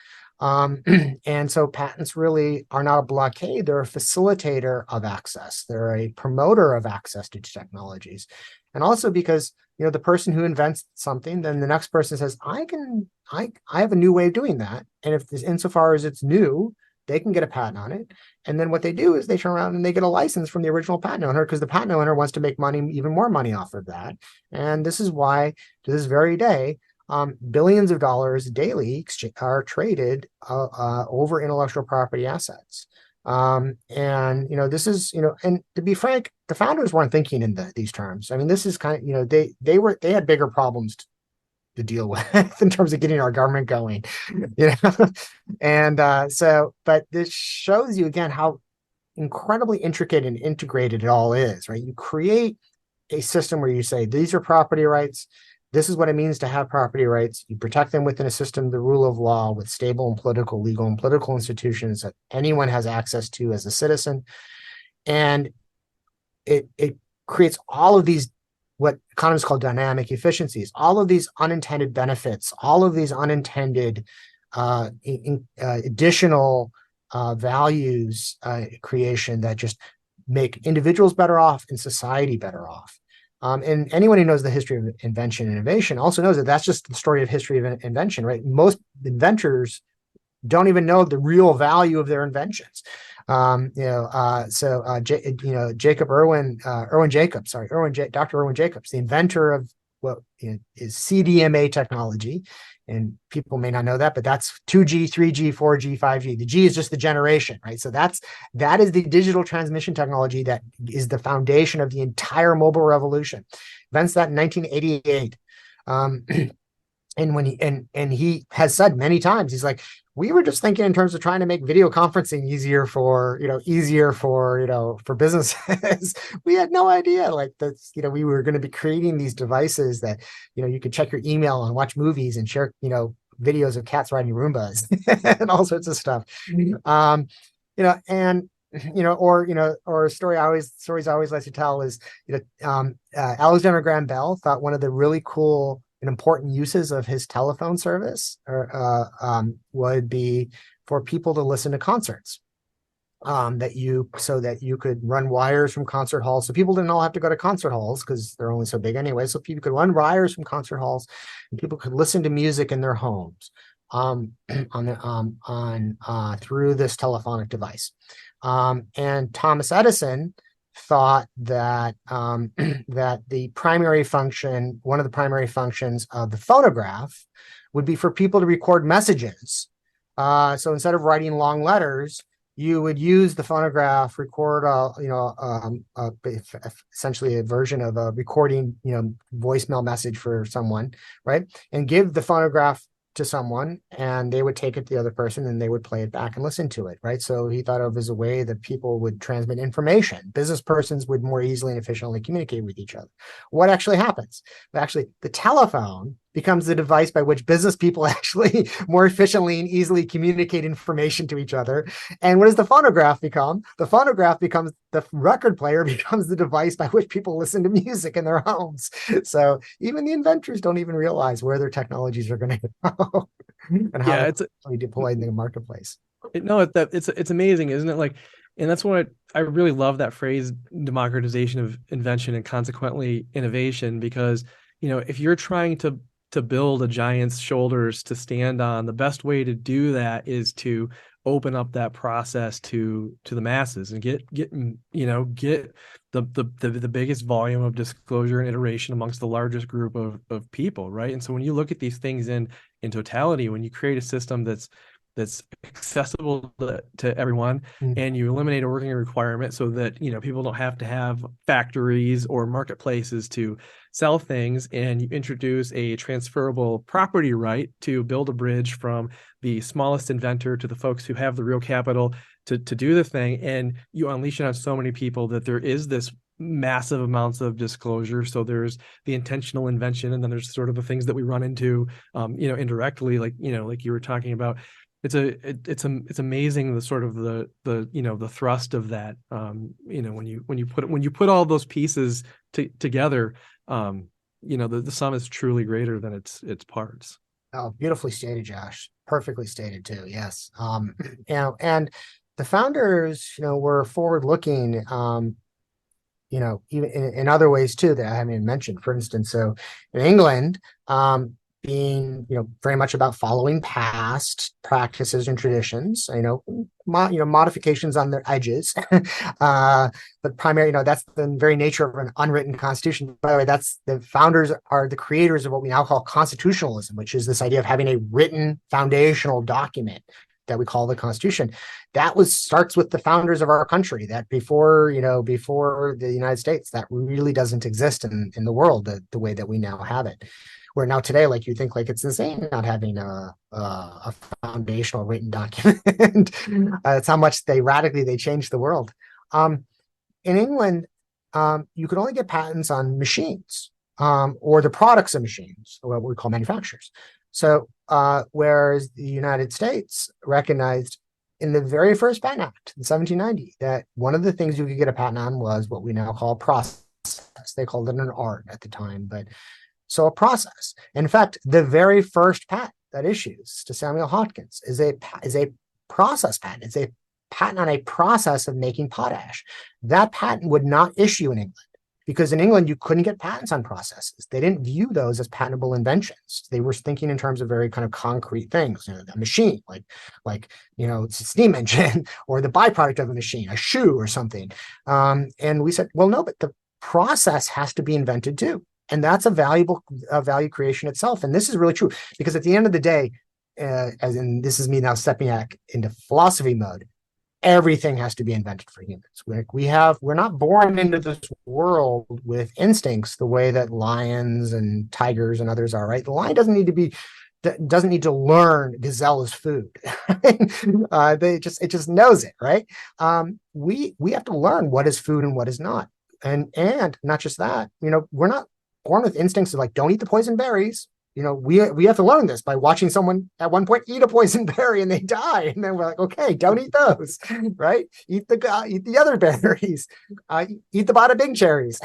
And so patents really are not a blockade. They're a facilitator of access. They're a promoter of access to technologies. And also because, the person who invents something, then the next person says, I have a new way of doing that. And if this, insofar as it's new, they can get a patent on it. And then what they do is they turn around and they get a license from the original patent owner because the patent owner wants to make money, even more money off of that. And this is why, to this very day, billions of dollars daily are traded over intellectual property assets. And this is, and to be frank, the founders weren't thinking in these terms. I mean, this is kind of, they had bigger problems to deal with in terms of getting our government going, and but this shows you again how incredibly intricate and integrated it all is, right? You create a system where you say, these are property rights. This is what it means to have property rights. You protect them within a system, the rule of law, with stable and political, legal and political institutions that anyone has access to as a citizen. And it creates all of these, what economists call dynamic efficiencies, all of these unintended benefits, all of these unintended additional values creation that just make individuals better off and society better off. And anyone who knows the history of invention and innovation also knows that that's just the story of history of invention, right? Most inventors don't even know the real value of their inventions. Dr. Irwin Jacobs, the inventor of what is CDMA technology. And people may not know that, but that's 2G, 3G, 4G, 5G. The G is just the generation, right? So that is the digital transmission technology that is the foundation of the entire mobile revolution. Invents that in 1988. And when he has said many times, he's like, we were just thinking in terms of trying to make video conferencing easier for businesses. We had no idea we were going to be creating these devices that, you could check your email and watch movies and share, videos of cats riding Roombas and all sorts of stuff. Or stories I always like to tell is, Alexander Graham Bell thought one of the really cool and important uses of his telephone service would be for people to listen to concerts. So that you could run wires from concert halls. So people didn't all have to go to concert halls because they're only so big anyway. So people could run wires from concert halls, and people could listen to music in their homes through this telephonic device. And Thomas Edison thought that that one of the primary functions of the phonograph would be for people to record messages. So instead of writing long letters, you would use the phonograph, record essentially a version of a recording, voicemail message for someone, right? And give the phonograph to someone, and they would take it to the other person and they would play it back and listen to it, right? So he thought of as a way that people would transmit information. Business persons would more easily and efficiently communicate with each other. What actually happens? Actually, the telephone becomes the device by which business people actually more efficiently and easily communicate information to each other. And what does the phonograph become? The phonograph becomes, the record player becomes the device by which people listen to music in their homes. So even the inventors don't even realize where their technologies are going to go and how it's deployed in the marketplace. It's amazing, isn't it? And that's what I really love, that phrase, democratization of invention and consequently innovation, because, if you're trying to build a giant's shoulders to stand on, the best way to do that is to open up that process to the masses and get the biggest volume of disclosure and iteration amongst the largest group of people, right? And so when you look at these things in totality, when you create a system that's accessible to everyone, and you eliminate a working requirement so that people don't have to have factories or marketplaces to sell things, and you introduce a transferable property right to build a bridge from the smallest inventor to the folks who have the real capital to do the thing, and you unleash it on so many people that there is this massive amounts of disclosure. So there's the intentional invention, and then there's sort of the things that we run into indirectly, like you were talking about. It's amazing the sort of the thrust of that, when you put all those pieces together, the sum is truly greater than its parts. Oh, beautifully stated, Josh. Perfectly stated too. Yes. And the founders, were forward looking, even in other ways too that I haven't even mentioned. For instance, so in England, being very much about following past practices and traditions, modifications on their edges, but primary, that's the very nature of an unwritten constitution. By the way, that's the founders are the creators of what we now call constitutionalism, which is this idea of having a written foundational document that we call the Constitution. That starts with the founders of our country. That before the United States, that really doesn't exist in the world the way that we now have it. Where now today, like you think like it's insane not having a foundational written document. It's how much they radically changed the world. In England, you could only get patents on machines or the products of machines, or what we call manufacturers. So whereas the United States recognized in the very first Patent Act in 1790 that one of the things you could get a patent on was what we now call process. They called it an art at the time, but so a process. In fact, the very first patent that issues to Samuel Hopkins is a process patent. It's a patent on a process of making potash. That patent would not issue in England because in England you couldn't get patents on processes. They didn't view those as patentable inventions. They were thinking in terms of very kind of concrete things, a machine, it's a steam engine or the byproduct of a machine, a shoe or something. And we said, well, no, but the process has to be invented too. And that's a value creation itself. And this is really true because at the end of the day, as in this is me now stepping back into philosophy mode, everything has to be invented for humans. We're not born into this world with instincts the way that lions and tigers and others are, right? The lion doesn't need to learn gazelle is food. It just knows it, right? We have to learn what is food and what is not. And not just that, we're not born with instincts of like, don't eat the poison berries. We have to learn this by watching someone at one point eat a poison berry and they die. And then we're like, okay, don't eat those, right? Eat the other berries, eat the bada bing cherries.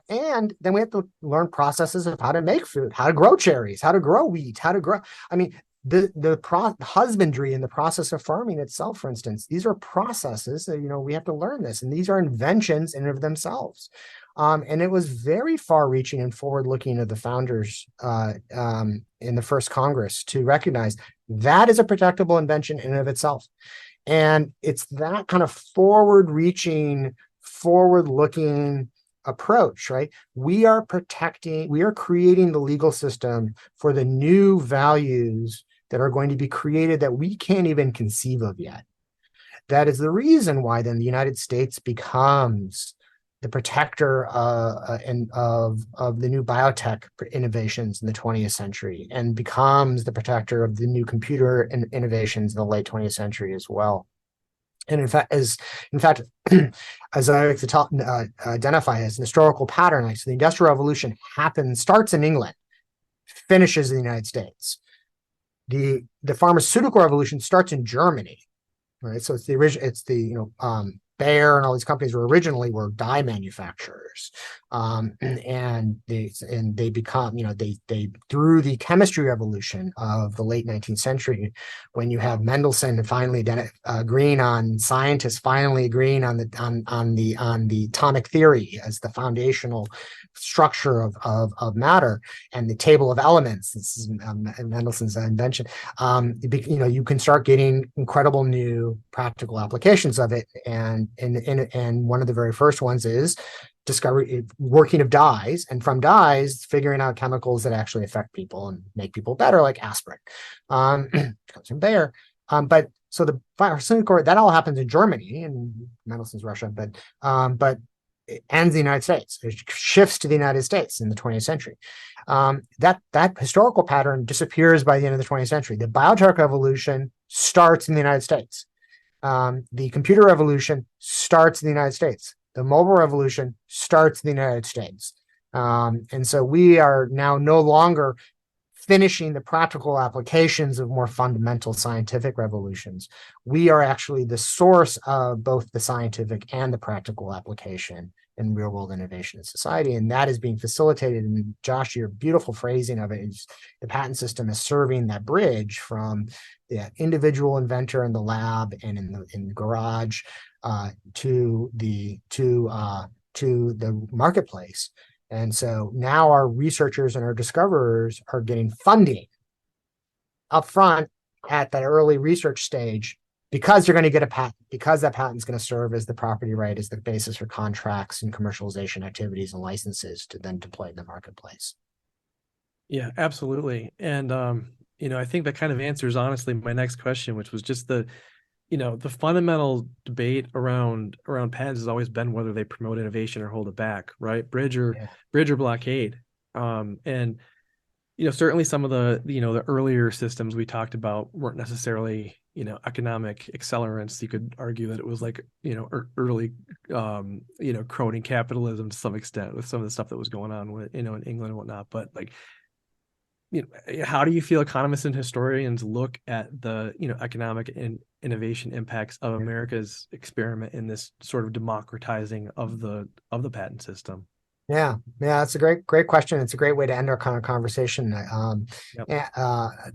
And then we have to learn processes of how to make food, how to grow cherries, how to grow wheat, the husbandry and the process of farming itself, for instance, these are processes that, we have to learn this, and these are inventions in and of themselves. And it was very far-reaching and forward-looking of the founders in the first Congress to recognize that is a protectable invention in and of itself. And it's that kind of forward-reaching, forward-looking approach, right? We are creating the legal system for the new values that are going to be created that we can't even conceive of yet. That is the reason why then the United States becomes the protector of the new biotech innovations in the 20th century and becomes the protector of the new computer innovations in the late 20th century as well. And in fact, as I like to identify as an historical pattern, so the Industrial Revolution starts in England, finishes in the United States. The pharmaceutical revolution starts in Germany, right? So it's the original. It's the Bayer and all these companies were dye manufacturers, and they become they through the chemistry revolution of the late 19th century, when you have Mendelssohn finally agreeing on scientists finally agreeing on the atomic theory as the foundational structure of matter and the table of elements. This is Mendelssohn's invention. You can start getting incredible new practical applications of it, and one of the very first ones is working of dyes, and from dyes figuring out chemicals that actually affect people and make people better, like aspirin. Comes from Bayer. But so the pharmaceutical, that all happens in Germany, and Mendelssohn's Russia, but it ends in the United States. It shifts to the United States in the 20th century. That historical pattern disappears by the end of the 20th century. The biotech revolution starts in the United States. The computer revolution starts in the United States. The mobile revolution starts in the United States. And so we are now no longer finishing the practical applications of more fundamental scientific revolutions. We are actually the source of both the scientific and the practical application in real world innovation in society. And that is being facilitated. And Josh, your beautiful phrasing of it is the patent system is serving that bridge from the individual inventor in the lab and in the garage to the marketplace. And so now our researchers and our discoverers are getting funding up front at that early research stage because they're going to get a patent, because that patent is going to serve as the property right, as the basis for contracts and commercialization activities and licenses to then deploy in the marketplace. Yeah, absolutely. And, I think that kind of answers, honestly, my next question, which was just the fundamental debate around patents has always been whether they promote innovation or hold it back, right? Bridge or blockade. And certainly some of the earlier systems we talked about weren't necessarily economic accelerants. You could argue that it was like early crony capitalism to some extent with some of the stuff that was going on with in England and whatnot. But like, how do you feel economists and historians look at the economic and innovation impacts of America's experiment in this sort of democratizing of the patent system? Yeah, it's a great question. It's a great way to end our kind of conversation.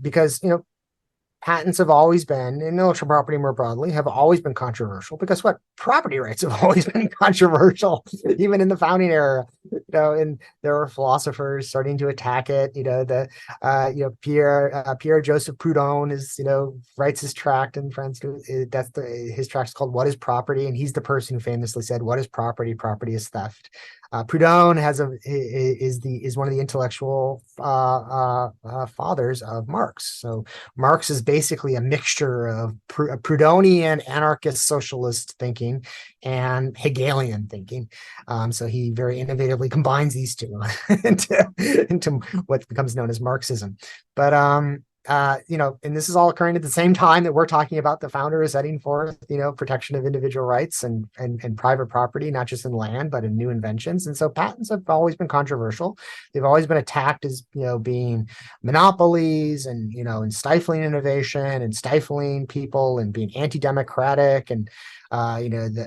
Because patents have always been, and intellectual property more broadly, have always been controversial. Because what property rights have always been controversial, even in the founding era. And there were philosophers starting to attack it. Pierre Joseph Proudhon is writes his tract in France. His tract is called "What is Property?" and he's the person who famously said, "What is property? Property is theft." Proudhon is one of the intellectual fathers of Marx. So Marx is basically a mixture of Proudhonian anarchist socialist thinking and Hegelian thinking. So he very innovatively combines these two into what becomes known as Marxism. But and this is all occurring at the same time that we're talking about the founder is setting forth, protection of individual rights and private property, not just in land, but in new inventions. And so patents have always been controversial. They've always been attacked as, being monopolies and, and stifling innovation and stifling people and being anti-democratic and, Samuel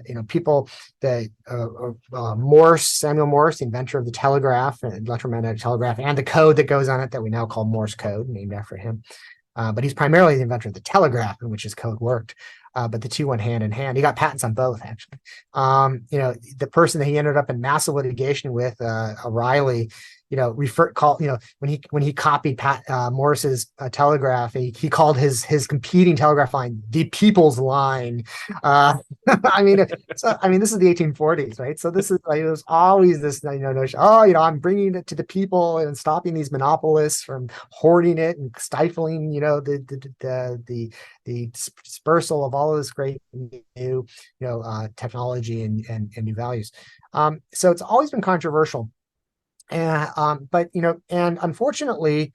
Morse, the inventor of the telegraph and electromagnetic telegraph and the code that goes on it that we now call Morse code, named after him. But he's primarily the inventor of the telegraph in which his code worked. But the two went hand in hand. He got patents on both, actually. The person that he ended up in massive litigation with, O'Reilly, when he copied Morse's telegraph, he called his competing telegraph line the people's line. This is the 1840s, right? So this is it was always this notion. I'm bringing it to the people and stopping these monopolists from hoarding it and stifling the dispersal of all of this great new technology and new values. So it's always been controversial. But unfortunately,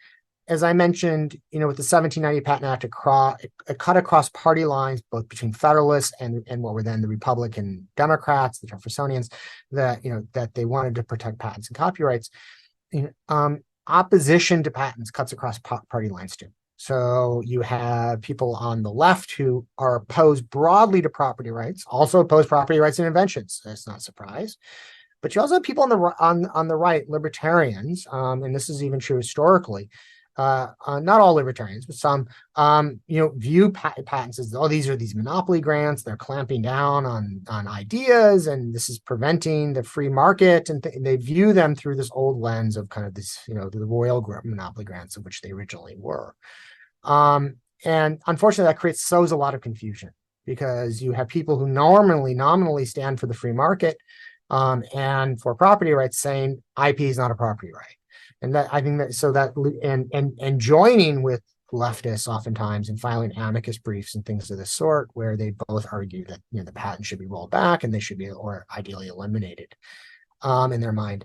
as I mentioned, with the 1790 Patent Act, it cut across party lines, both between Federalists and what were then the Republican Democrats, the Jeffersonians, that they wanted to protect patents and copyrights. Opposition to patents cuts across party lines too. So you have people on the left who are opposed broadly to property rights, also oppose property rights and inventions. That's not a surprise. But you also have people on the right, libertarians, and this is even true historically. Not all libertarians, but some, view patents as, these are these monopoly grants. They're clamping down on ideas, and this is preventing the free market. And they view them through this old lens of kind of this, the royal monopoly grants, of which they originally were. And unfortunately, that sows a lot of confusion because you have people who nominally stand for the free market. And for property rights, saying IP is not a property right, and that I think that so that and joining with leftists oftentimes and filing amicus briefs and things of this sort, where they both argue that the patent should be rolled back and they should be or ideally eliminated, in their mind,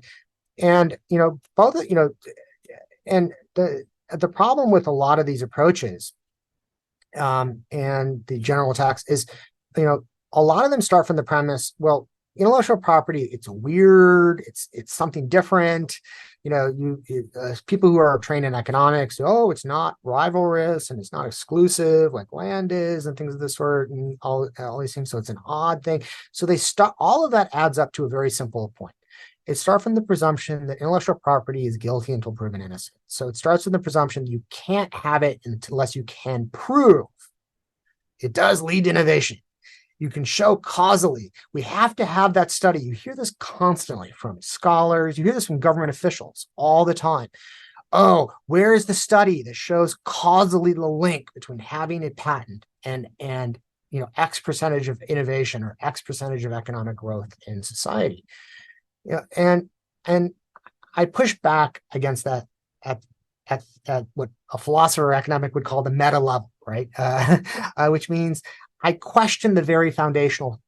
and both and the problem with a lot of these approaches, and the general attacks is, a lot of them start from the premise, well, intellectual property, it's weird, it's something different, people who are trained in economics, oh, it's not rivalrous and it's not exclusive like land is and things of this sort and all these things. So it's an odd thing. So all of that adds up to a very simple point. It starts from the presumption that intellectual property is guilty until proven innocent. So it starts with the presumption you can't have it unless you can prove. It does lead to innovation. You can show causally. We have to have that study. You hear this constantly from scholars. You hear this from government officials all the time. Oh, where is the study that shows causally the link between having a patent and X percentage of innovation or X percentage of economic growth in society? And I push back against that at what a philosopher or economic would call the meta level, right? Which means I question the very foundational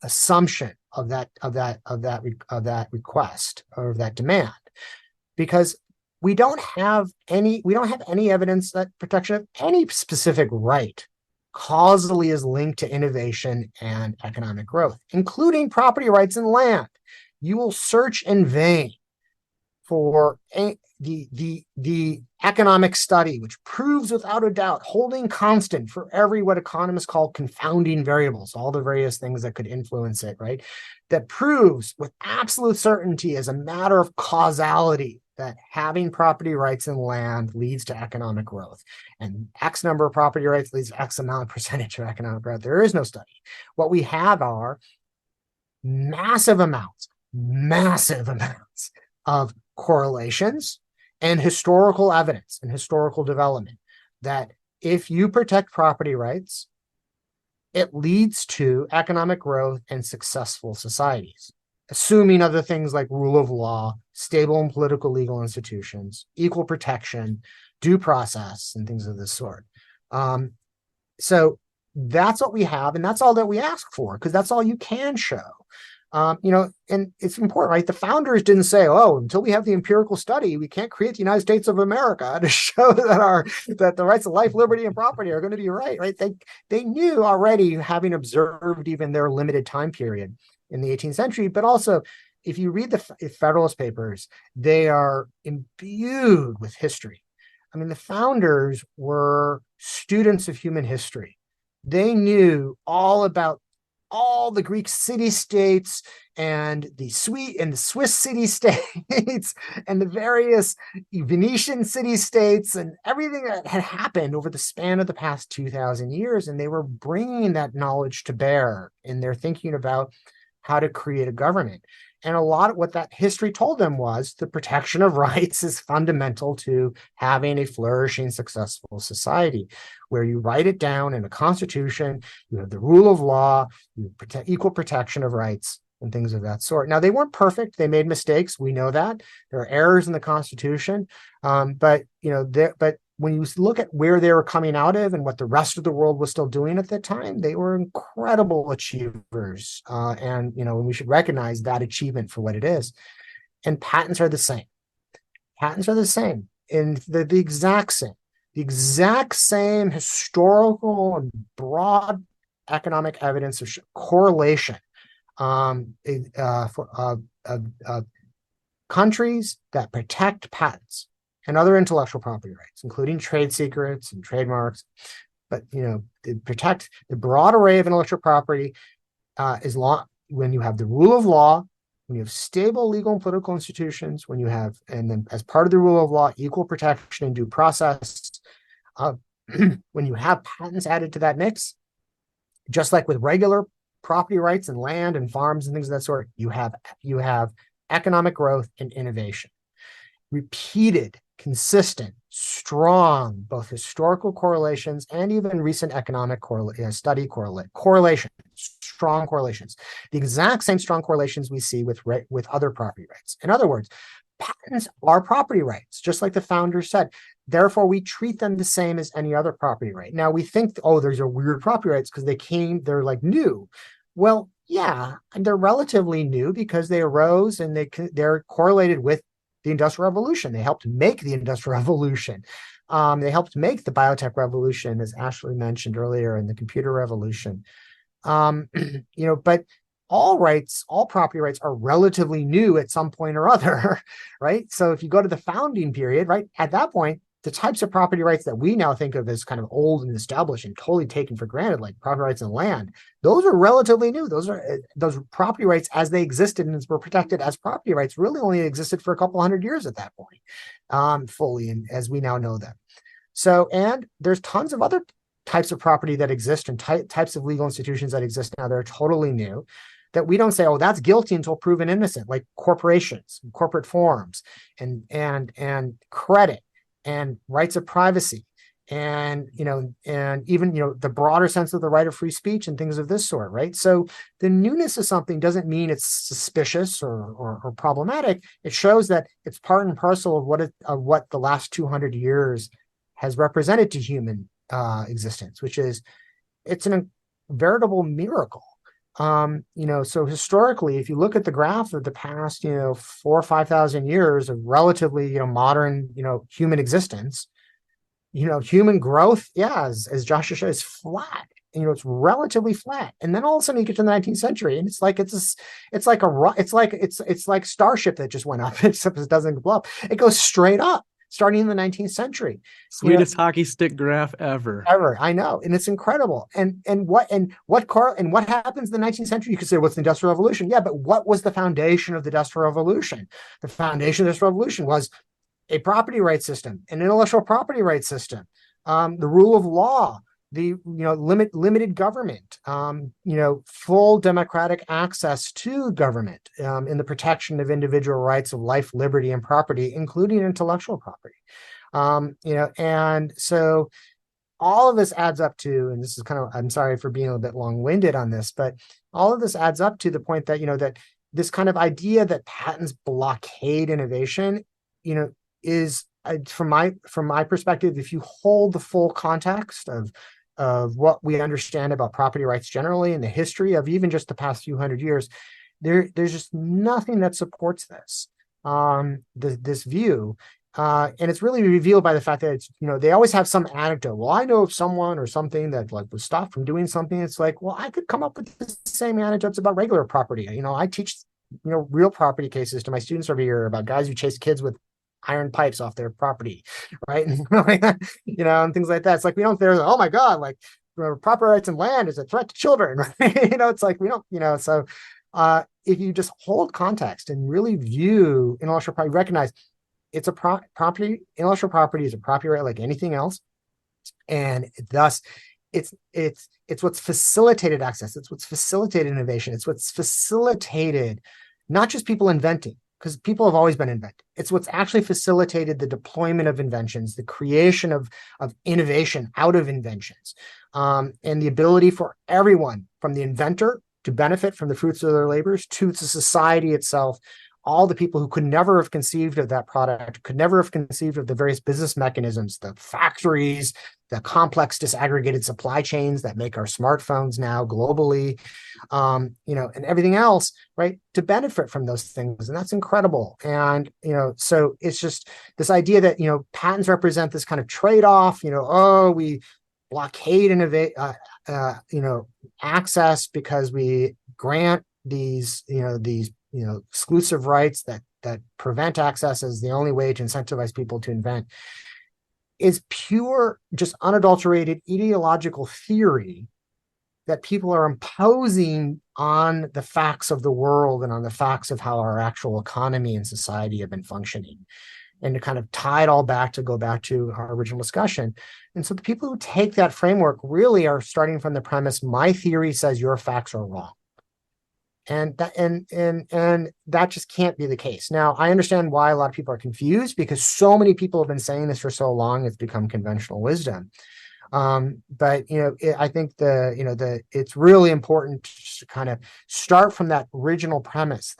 assumption of that request or of that demand, because we don't have any evidence that protection of any specific right causally is linked to innovation and economic growth, including property rights and land. You will search in vain for the economic study, which proves without a doubt, holding constant for every what economists call confounding variables, all the various things that could influence it, right? That proves with absolute certainty as a matter of causality that having property rights and land leads to economic growth. And X number of property rights leads to X amount of percentage of economic growth. There is no study. What we have are massive amounts of correlations and historical evidence and historical development that if you protect property rights, it leads to economic growth and successful societies, assuming other things like rule of law, stable and political legal institutions, equal protection, due process, and things of this sort. So that's what we have, and that's all that we ask for, because that's all you can show. And it's important, right? The founders didn't say, oh, until we have the empirical study, we can't create the United States of America to show that the rights of life, liberty, and property are going to be right? They knew already, having observed even their limited time period in the 18th century, but also if you read the Federalist Papers, they are imbued with history. I mean, the founders were students of human history. They knew all about all the Greek city-states and the Swiss city-states and the various Venetian city-states and everything that had happened over the span of the past 2,000 years. And they were bringing that knowledge to bear in their thinking about how to create a government. And a lot of what that history told them was the protection of rights is fundamental to having a flourishing, successful society, where you write it down in a constitution, you have the rule of law, you protect equal protection of rights and things of that sort. Now, they weren't perfect. They made mistakes. We know that. There are errors in the Constitution. But when you look at where they were coming out of and what the rest of the world was still doing at that time, they were incredible achievers. And we should recognize that achievement for what it is. And patents are the same. Patents are the same in the exact same historical and broad economic evidence of correlation of countries that protect patents and other intellectual property rights, including trade secrets and trademarks. But they protect the broad array of intellectual property when you have the rule of law, when you have stable legal and political institutions, when you have, and then as part of the rule of law, equal protection and due process. When you have patents added to that mix, just like with regular property rights and land and farms and things of that sort, you have economic growth and innovation. Repeated, consistent, strong, both historical correlations and even recent economic study correlations, strong correlations. The exact same strong correlations we see with other property rights. In other words, patents are property rights, just like the founders said. Therefore, we treat them the same as any other property right. Now, we think, there's a weird property rights because they're like new. Well, yeah, they're relatively new because they arose and they're correlated with the Industrial Revolution. They helped make the Industrial Revolution. They helped make the biotech revolution, as Ashley mentioned earlier, and the computer revolution. But all property rights are relatively new at some point or other, right? So if you go to the founding period, right, at that point, the types of property rights that we now think of as kind of old and established and totally taken for granted, like property rights in land, those are relatively new. Those property rights as they existed and were protected as property rights really only existed for a couple hundred years at that point, fully, and as we now know them. So, and there's tons of other types of property that exist and types of legal institutions that exist now that are totally new, that we don't say, oh, that's guilty until proven innocent, like corporations, corporate forms, and credit, and rights of privacy, and even the broader sense of the right of free speech and things of this sort, right? So the newness of something doesn't mean it's suspicious or problematic. It shows that it's part and parcel of what the last 200 years has represented to human existence, which is it's a veritable miracle. So historically, if you look at the graph of the past, 4,000 or 5,000 years of relatively, modern, human existence, human growth, yeah, as Joshua said, is flat. It's relatively flat. And then all of a sudden you get to the 19th century, and it's like Starship that just went up, except it doesn't blow up. It goes straight up, starting in the 19th century. Sweetest hockey stick graph ever. I know, and it's incredible. And what happens in the 19th century? You could say, what's the Industrial Revolution? Yeah, but what was the foundation of the Industrial Revolution? The foundation of this revolution was a property rights system, an intellectual property rights system, the rule of law, the limited government, full democratic access to government, in the protection of individual rights of life, liberty, and property, including intellectual property. And so all of this adds up to, and this is I'm sorry for being a little bit long-winded on this, but all of this adds up to the point that, that this kind of idea that patents blockade innovation, is, from my perspective, if you hold the full context of what we understand about property rights generally and the history of even just the past few hundred years, there's just nothing that supports this view. And it's really revealed by the fact that it's, they always have some anecdote. Well, I know of someone or something that was stopped from doing something. It's like, well, I could come up with the same anecdotes about regular property. I teach, real property cases to my students every year about guys who chase kids with iron pipes off their property, right? And things like that. It's like, we don't, there's, oh my God, like property rights in land is a threat to children, right? It's like, we don't, so if you just hold context and really view intellectual property, recognize it's a property, intellectual property is a property right like anything else. And thus it's what's facilitated access. It's what's facilitated innovation. It's what's facilitated not just people inventing, because people have always been inventing. It's what's actually facilitated the deployment of inventions, the creation of innovation out of inventions, and the ability for everyone, from the inventor to benefit from the fruits of their labors, to the society itself. All the people who could never have conceived of that product, could never have conceived of the various business mechanisms, the factories, the complex disaggregated supply chains that make our smartphones now globally, and everything else, right, to benefit from those things. And that's incredible. And, so it's just this idea that, patents represent this kind of trade-off, we blockade access because we grant these exclusive rights that prevent access as the only way to incentivize people to invent, is pure, just unadulterated ideological theory that people are imposing on the facts of the world and on the facts of how our actual economy and society have been functioning. And to kind of tie it all back, to go back to our original discussion. And so the people who take that framework really are starting from the premise, my theory says your facts are wrong. And that just can't be the case. Now, I understand why a lot of people are confused, because so many people have been saying this for so long, it's become conventional wisdom. But I think it's really important to kind of start from that original premise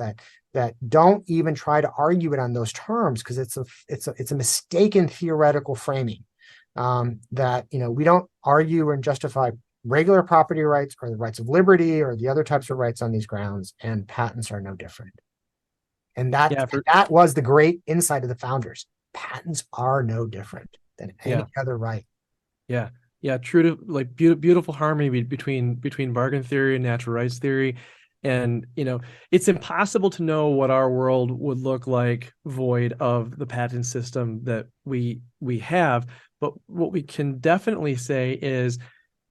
that don't even try to argue it on those terms, because it's a mistaken theoretical framing. That we don't argue and justify regular property rights or the rights of liberty or the other types of rights on these grounds, and patents are no different. And that was the great insight of the founders. Patents are no different than any other right. Yeah, true to beautiful harmony between bargain theory and natural rights theory. And, it's impossible to know what our world would look like void of the patent system that we have. But what we can definitely say is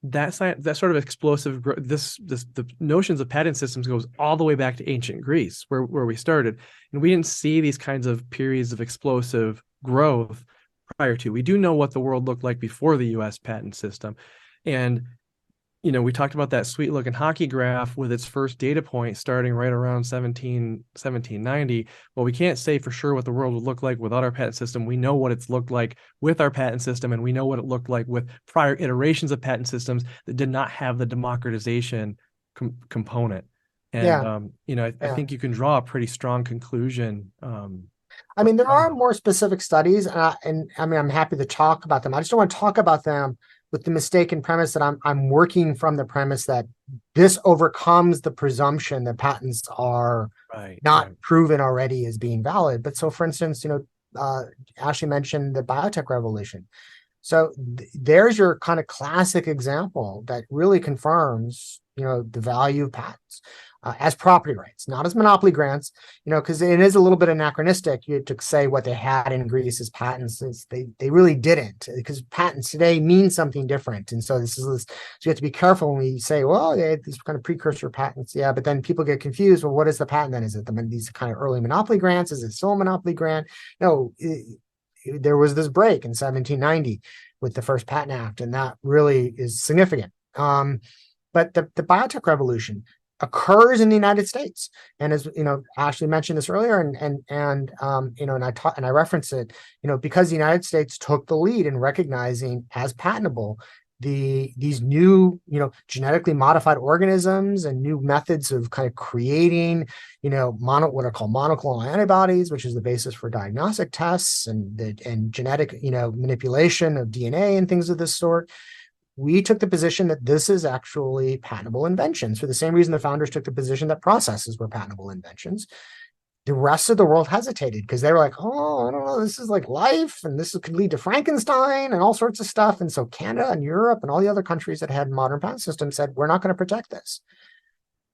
that sort of explosive growth, the notions of patent systems goes all the way back to ancient Greece, where we started. And we didn't see these kinds of periods of explosive growth prior to. We do know what the world looked like before the US patent system. And we talked about that sweet looking hockey graph with its first data point starting right around 1790. Well, we can't say for sure what the world would look like without our patent system. We know what it's looked like with our patent system, and we know what it looked like with prior iterations of patent systems that did not have the democratization component. And, I think you can draw a pretty strong conclusion. I mean, there are more specific studies, and I mean, I'm happy to talk about them. I just don't want to talk about them with the mistaken premise that I'm working from the premise that this overcomes the presumption that patents are not proven already as being valid. But so, for instance, Ashley mentioned the biotech revolution. So there's your kind of classic example that really confirms, the value of patents as property rights, not as monopoly grants, because it is a little bit anachronistic to say what they had in Greece as patents. They really didn't, because patents today mean something different. And so so you have to be careful when we say, well, these kind of precursor patents. Yeah, but then people get confused. Well, what is the patent then? Is it these kind of early monopoly grants? Is it still a monopoly grant? No, there was this break in 1790 with the first Patent Act, and that really is significant. But the biotech revolution occurs in the United States, and as Ashley mentioned this earlier, and I reference it, because the United States took the lead in recognizing as patentable these new genetically modified organisms and new methods of kind of creating what are called monoclonal antibodies, which is the basis for diagnostic tests and genetic manipulation of DNA and things of this sort. We took the position that this is actually patentable inventions for the same reason the founders took the position that processes were patentable inventions. The rest of the world hesitated because they were like, oh, I don't know, this is like life, and this could lead to Frankenstein and all sorts of stuff. And so Canada and Europe and all the other countries that had modern patent systems said, we're not going to protect this.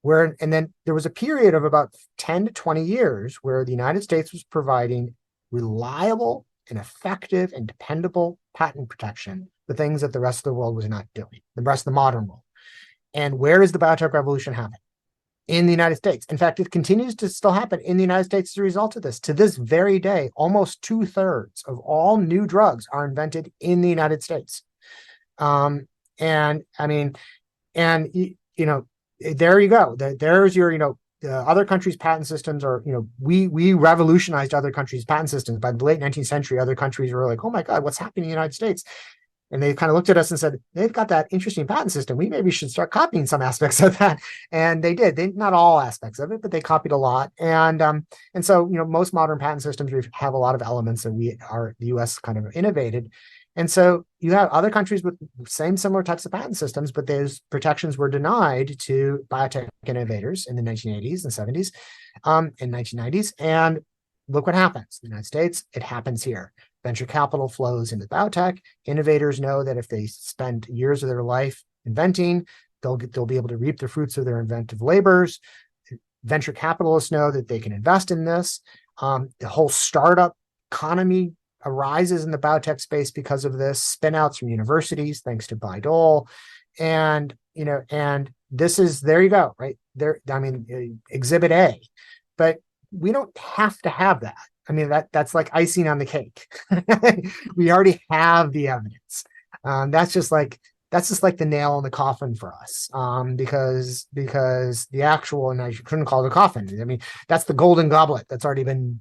And then there was a period of about 10 to 20 years where the United States was providing reliable and effective and dependable patent protection, the things that the rest of the world was not doing, the rest of the modern world. And where is the biotech revolution happening? In the United States. In fact, it continues to still happen in the United States as a result of this. To this very day, almost 2/3 of all new drugs are invented in the United States. And I mean, and there you go. There's your, other countries' patent systems are, we revolutionized other countries' patent systems. By the late 19th century, other countries were like, oh my God, what's happening in the United States? And they kind of looked at us and said, they've got that interesting patent system. We maybe should start copying some aspects of that. And they did. Not all aspects of it, but they copied a lot. And so, most modern patent systems have a lot of elements that the US kind of innovated. And so you have other countries with similar types of patent systems, but those protections were denied to biotech innovators in the 1980s and 70s, and 1990s. And look what happens. In the United States, it happens here. Venture capital flows into biotech. Innovators know that if they spend years of their life inventing, they'll be able to reap the fruits of their inventive labors. Venture capitalists know that they can invest in this. The whole startup economy arises in the biotech space because of this. Spinouts from universities, thanks to Bayh-Dole, and this is, there you go, right there. I mean, Exhibit A, but we don't have to have that. I mean, that's like icing on the cake. We already have the evidence. That's just like the nail in the coffin for us, because the actual, and I couldn't call it a coffin. I mean, that's the golden goblet that's already been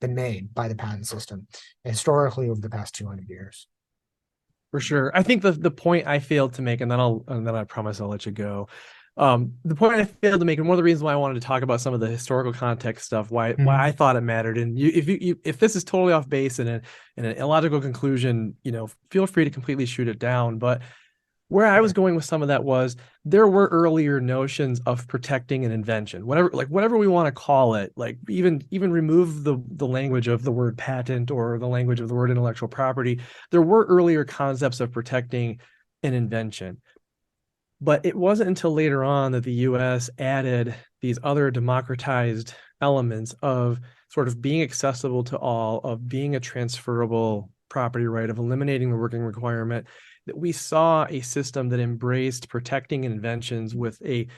made by the patent system historically over the past 200 years. For sure. I think the point I failed to make, and then I promise I'll let you go. The point I failed to make, and one of the reasons why I wanted to talk about some of the historical context stuff, why I thought it mattered, and if this is totally off base and an illogical conclusion, feel free to completely shoot it down. But where I was going with some of that was there were earlier notions of protecting an invention, whatever we want to call it, like even remove the language of the word patent or the language of the word intellectual property. There were earlier concepts of protecting an invention. But it wasn't until later on that the US added these other democratized elements of sort of being accessible to all, of being a transferable property right, of eliminating the working requirement, that we saw a system that embraced protecting inventions with an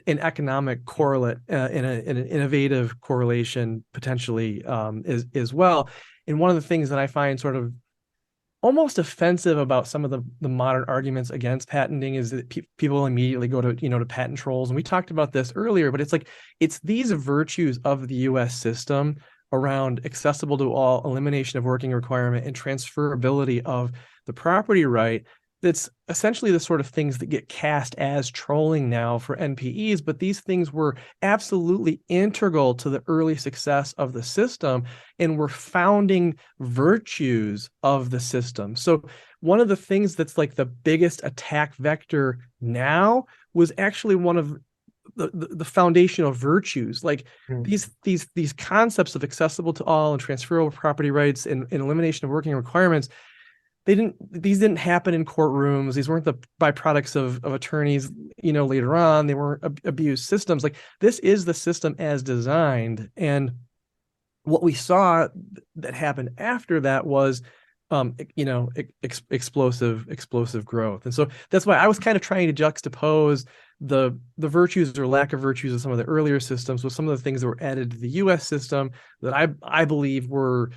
economic correlate and an innovative correlation potentially as well. And one of the things that I find sort of almost offensive about some of the modern arguments against patenting is that people immediately go to patent trolls. And we talked about this earlier, but it's these virtues of the US system around accessible to all, elimination of working requirement, and transferability of the property right. That's essentially the sort of things that get cast as trolling now for NPEs, but these things were absolutely integral to the early success of the system and were founding virtues of the system. So one of the things that's like the biggest attack vector now was actually one of the foundational virtues, like these concepts of accessible to all and transferable property rights and elimination of working requirements. These didn't happen in courtrooms. These weren't the byproducts of attorneys, later on. They weren't abused systems. Like, this is the system as designed. And what we saw that happened after that was, explosive growth. And so that's why I was kind of trying to juxtapose the virtues or lack of virtues of some of the earlier systems with some of the things that were added to the US system that I believe were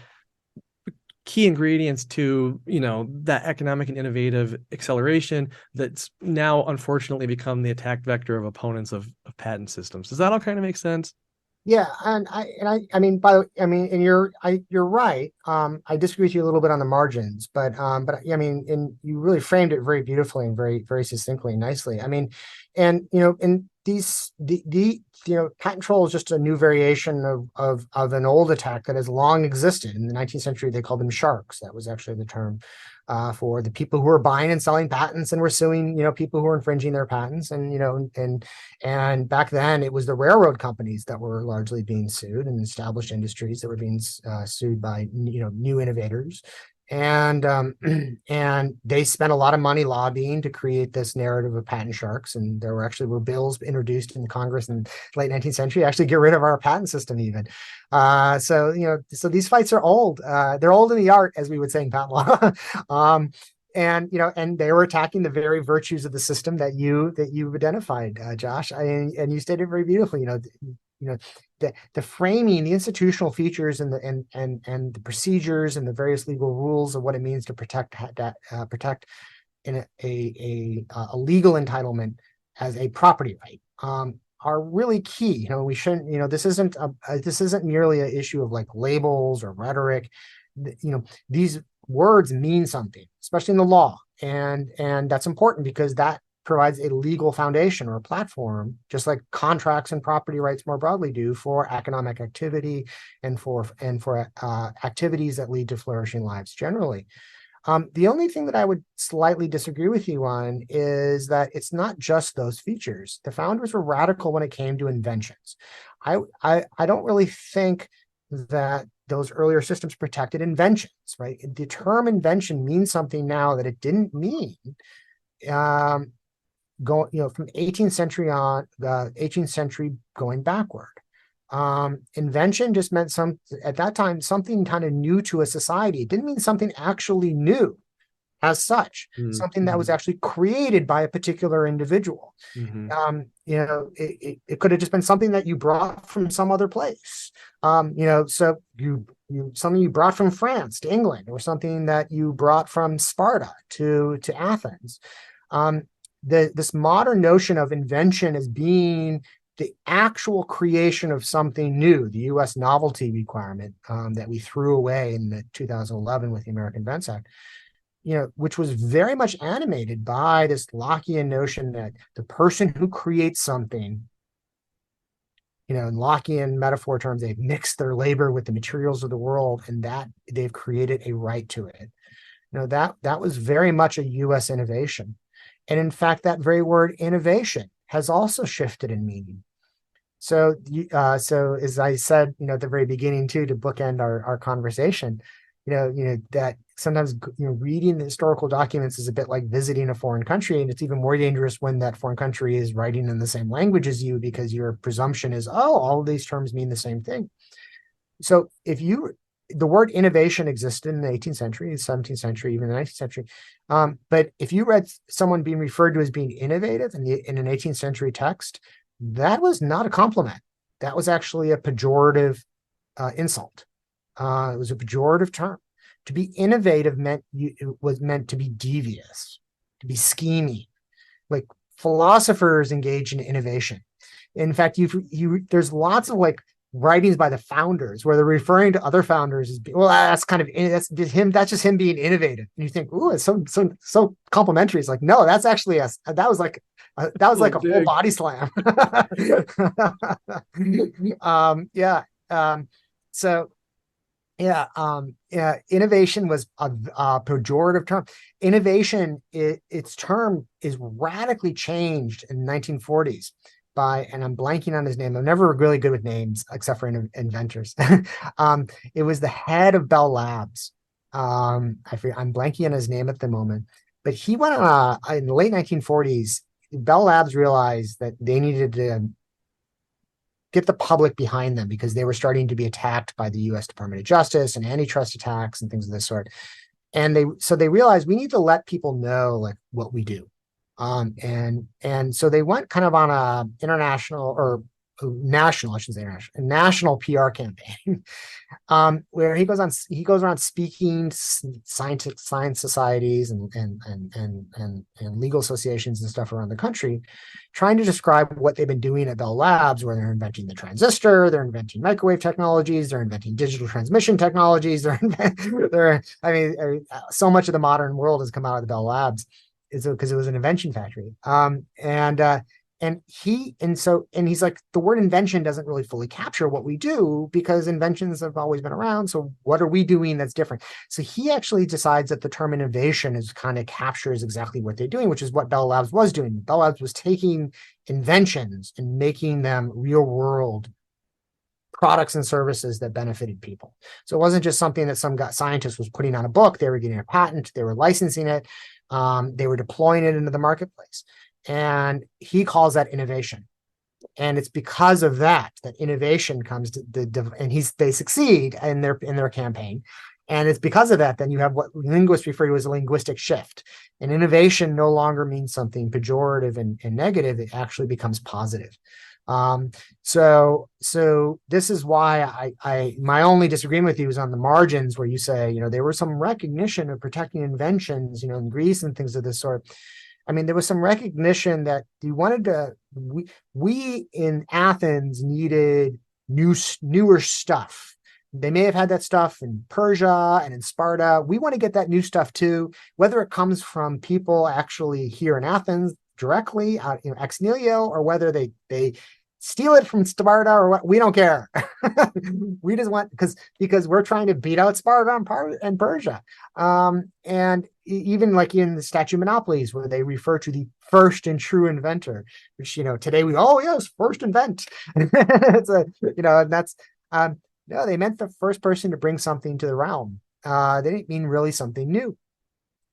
key ingredients to that economic and innovative acceleration that's now unfortunately become the attack vector of opponents of patent systems. Does that all kind of make sense? Yeah, and you're right. I disagree with you a little bit on the margins, but and you really framed it very beautifully and very, very succinctly and nicely. And patent troll is just a new variation of an old attack that has long existed. In the 19th century, they called them sharks. That was actually the term for the people who were buying and selling patents and were suing, people who were infringing their patents. And back then it was the railroad companies that were largely being sued, and established industries that were being sued by, new innovators. And they spent a lot of money lobbying to create this narrative of patent sharks. And there were bills introduced in Congress in the late 19th century to actually get rid of our patent system even. So these fights are old. They're old in the art, as we would say in patent law. And they were attacking the very virtues of the system that you've identified, Josh. And you stated very beautifully. The framing, the institutional features, and the procedures and the various legal rules of what it means to protect in a legal entitlement as a property right are really key. We shouldn't. This isn't merely an issue of like labels or rhetoric. These words mean something, especially in the law, and that's important because that provides a legal foundation or a platform, just like contracts and property rights more broadly do, for economic activity and for activities that lead to flourishing lives generally. The only thing that I would slightly disagree with you on is that it's not just those features. The founders were radical when it came to inventions. I don't really think that those earlier systems protected inventions, right? The term invention means something now that it didn't mean from 18th century on, the 18th century going backward. Invention just meant at that time, something kind of new to a society. It didn't mean something actually new as such, something that was actually created by a particular individual. It could have just been something that you brought from some other place. So something you brought from France to England, or something that you brought from Sparta to Athens. This modern notion of invention as being the actual creation of something new, the U.S. novelty requirement that we threw away in the 2011 with the American Invents Act, which was very much animated by this Lockean notion that the person who creates something, in Lockean metaphor terms, they've mixed their labor with the materials of the world, and that they've created a right to it. That was very much a U.S. innovation. And in fact, that very word innovation has also shifted in meaning. So as I said, at the very beginning too, to bookend our conversation, that sometimes, reading the historical documents is a bit like visiting a foreign country, and it's even more dangerous when that foreign country is writing in the same language as you, because your presumption is, oh, all of these terms mean the same thing. So the word innovation existed in the 18th century, the 17th century, even the 19th century. But if you read someone being referred to as being innovative in an 18th century text, that was not a compliment. That was actually a pejorative insult. It was a pejorative term. To be innovative was meant to be devious, to be scheming. Like, philosophers engage in innovation. In fact, there's lots of like writings by the founders where they're referring to other founders as well. That's just him being innovative, and you think, ooh, it's so complimentary. It's like, no, that's actually that was like a full body slam. Yeah. So yeah, innovation was a pejorative term. Innovation, its term is radically changed in the 1940s by, and I'm blanking on his name. I'm never really good with names except for inventors. It was the head of Bell Labs. I'm blanking on his name at the moment, but he went on in the late 1940s. Bell Labs realized that they needed to get the public behind them because they were starting to be attacked by the U.S. Department of Justice and antitrust attacks and things of this sort. And they realized we need to let people know like what we do. And so they went kind of on a international or national, I shouldn't say international, a national PR campaign, where he goes around speaking to science societies and legal associations and stuff around the country, trying to describe what they've been doing at Bell Labs, where they're inventing the transistor, they're inventing microwave technologies, they're inventing digital transmission technologies, so much of the modern world has come out of the Bell Labs because it was an invention factory. And he's like, the word invention doesn't really fully capture what we do because inventions have always been around. So what are we doing that's different? So he actually decides that the term innovation is kind of captures exactly what they're doing, which is what Bell Labs was doing. Bell Labs was taking inventions and making them real world products and services that benefited people. So it wasn't just something that some scientist was putting on a book. They were getting a patent, they were licensing it, they were deploying it into the marketplace. And he calls that innovation. And it's because of that innovation comes to they succeed in their campaign. And it's because of that, then you have what linguists refer to as a linguistic shift. And innovation no longer means something pejorative and negative. It actually becomes positive. So this is why my only disagreement with you is on the margins, where you say, there was some recognition of protecting inventions, in Greece and things of this sort. I mean, there was some recognition that we in Athens needed newer stuff. They may have had that stuff in Persia and in Sparta. We want to get that new stuff too, whether it comes from people actually here in Athens directly, ex nihilo, or whether they steal it from Sparta or what. We don't care. We just want, because we're trying to beat out Sparta and Persia. And even like in the statue monopolies, where they refer to the first and true inventor, which, today yes, first invent. It's and that's, no, they meant the first person to bring something to the realm. They didn't mean really something new.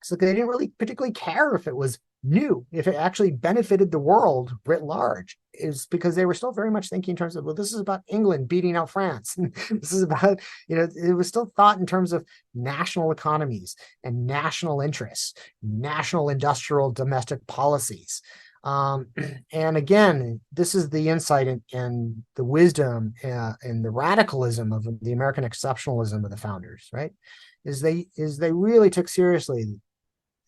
So they didn't really particularly care if it was new, if it actually benefited the world writ large, is because they were still very much thinking in terms of, well, this is about England beating out France. This is about, it was still thought in terms of national economies and national interests, national industrial domestic policies. And again, this is the insight and the wisdom and the radicalism of the American exceptionalism of the founders, right? Is they really took seriously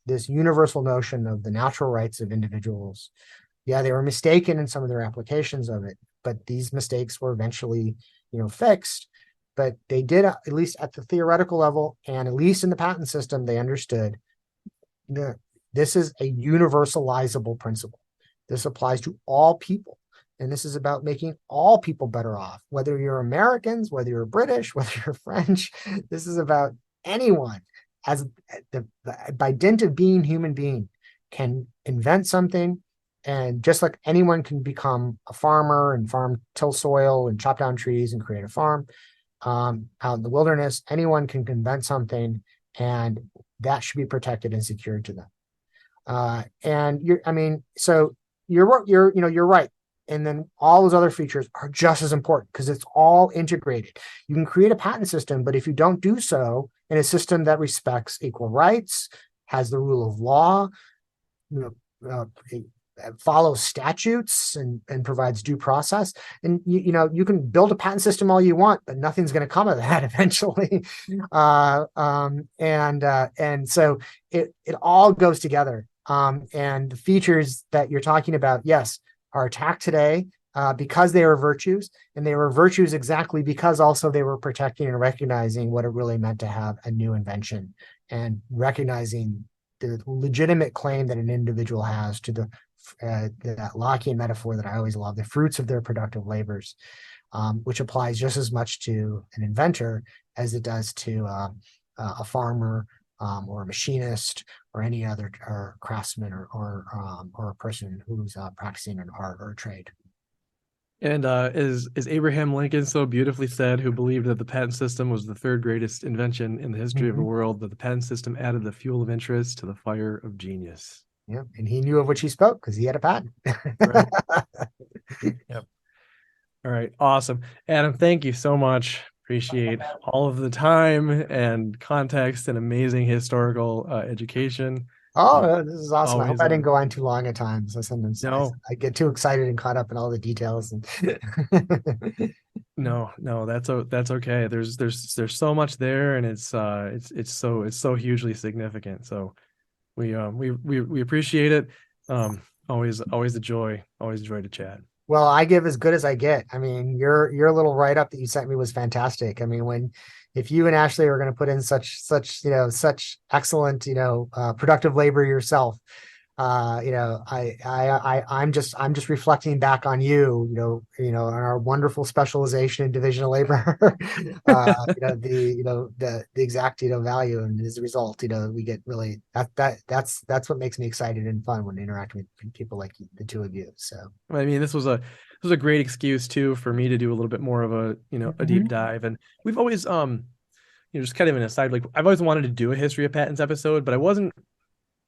this universal notion of the natural rights of individuals. Yeah, they were mistaken in some of their applications of it, but these mistakes were eventually, fixed. But they did, at least at the theoretical level, and at least in the patent system, they understood that this is a universalizable principle. This applies to all people. And this is about making all people better off, whether you're Americans, whether you're British, whether you're French. This is about anyone, by dint of being human being, can invent something. And just like anyone can become a farmer and till soil and chop down trees and create a farm, out in the wilderness. Anyone can invent something, and that should be protected and secured to them. So you're right. And then all those other features are just as important because it's all integrated. You can create a patent system, but if you don't do so in a system that respects equal rights, has the rule of law, follows statutes and provides due process, and you can build a patent system all you want, but nothing's going to come of that eventually. And so it all goes together. And the features that you're talking about, yes, are attacked today because they were virtues, and they were virtues exactly because also they were protecting and recognizing what it really meant to have a new invention, and recognizing the legitimate claim that an individual has to that Lockean metaphor that I always love, the fruits of their productive labors, which applies just as much to an inventor as it does to a farmer or a machinist or any other or craftsman or a person who's practicing an art or a trade. And as Abraham Lincoln so beautifully said, who believed that the patent system was the third greatest invention in the history of the world, that the patent system added the fuel of interest to the fire of genius. Yeah, and he knew of which he spoke because he had a patent. Right. Yep. All right, awesome. Adam, thank you so much. Appreciate all of the time and context and amazing historical education. Oh, this is awesome. I Always hope I didn't go on too long at times. Sometimes I get too excited and caught up in all the details. No, that's okay. There's so much there, and it's so hugely significant. So we appreciate it. Always a joy to chat. Well, I give as good as I get. I mean, your little write-up that you sent me was fantastic. I mean, if you and Ashley are going to put in such excellent, productive labor yourself, I'm just reflecting back on you, on our wonderful specialization in division of labor, the exact, value, and as a result, we get really that's what makes me excited and fun when interacting with people like the two of you. So, I mean, this was a great excuse too for me to do a little bit more of a a deep dive, and we've always just kind of an aside, like I've always wanted to do a history of patents episode, but I wasn't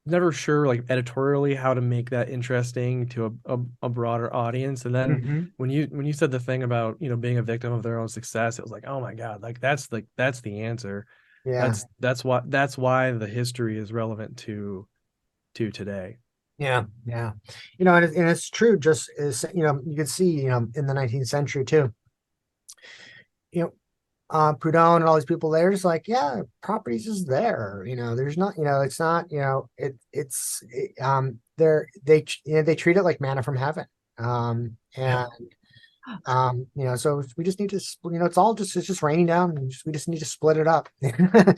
never sure like editorially how to make that interesting to a broader audience. And then when you said the thing about being a victim of their own success, it was like, oh my God, like that's the answer. Yeah, that's why the history is relevant to today. Yeah. And it's true. Just as you could see, in the 19th century too. Proudhon and all these people, they're just like, yeah, properties is there. There's not, it's not, they treat it like manna from heaven. So we just need to, it's just raining down. And we just need to split it up. And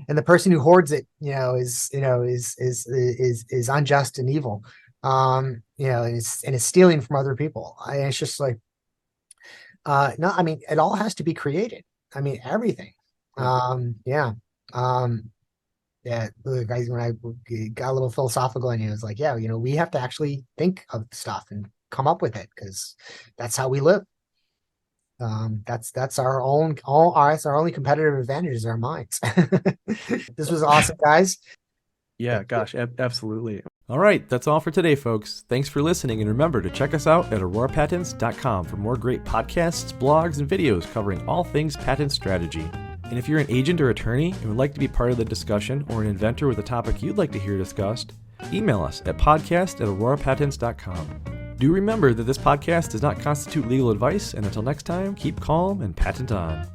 the person who hoards it, is unjust and evil. And is stealing from other people. And it's just like, it all has to be created. I mean, everything. Guys, when I got a little philosophical in you, it's like, we have to actually think of stuff and come up with it because that's how we live. That's our only competitive advantage is our minds. This was awesome, guys. Yeah, gosh, absolutely. All right, that's all for today, folks. Thanks for listening, and remember to check us out at aurorapatents.com for more great podcasts, blogs, and videos covering all things patent strategy. And if you're an agent or attorney and would like to be part of the discussion, or an inventor with a topic you'd like to hear discussed, email us at podcast@aurorapatents.com. Do remember that this podcast does not constitute legal advice, and until next time, keep calm and patent on.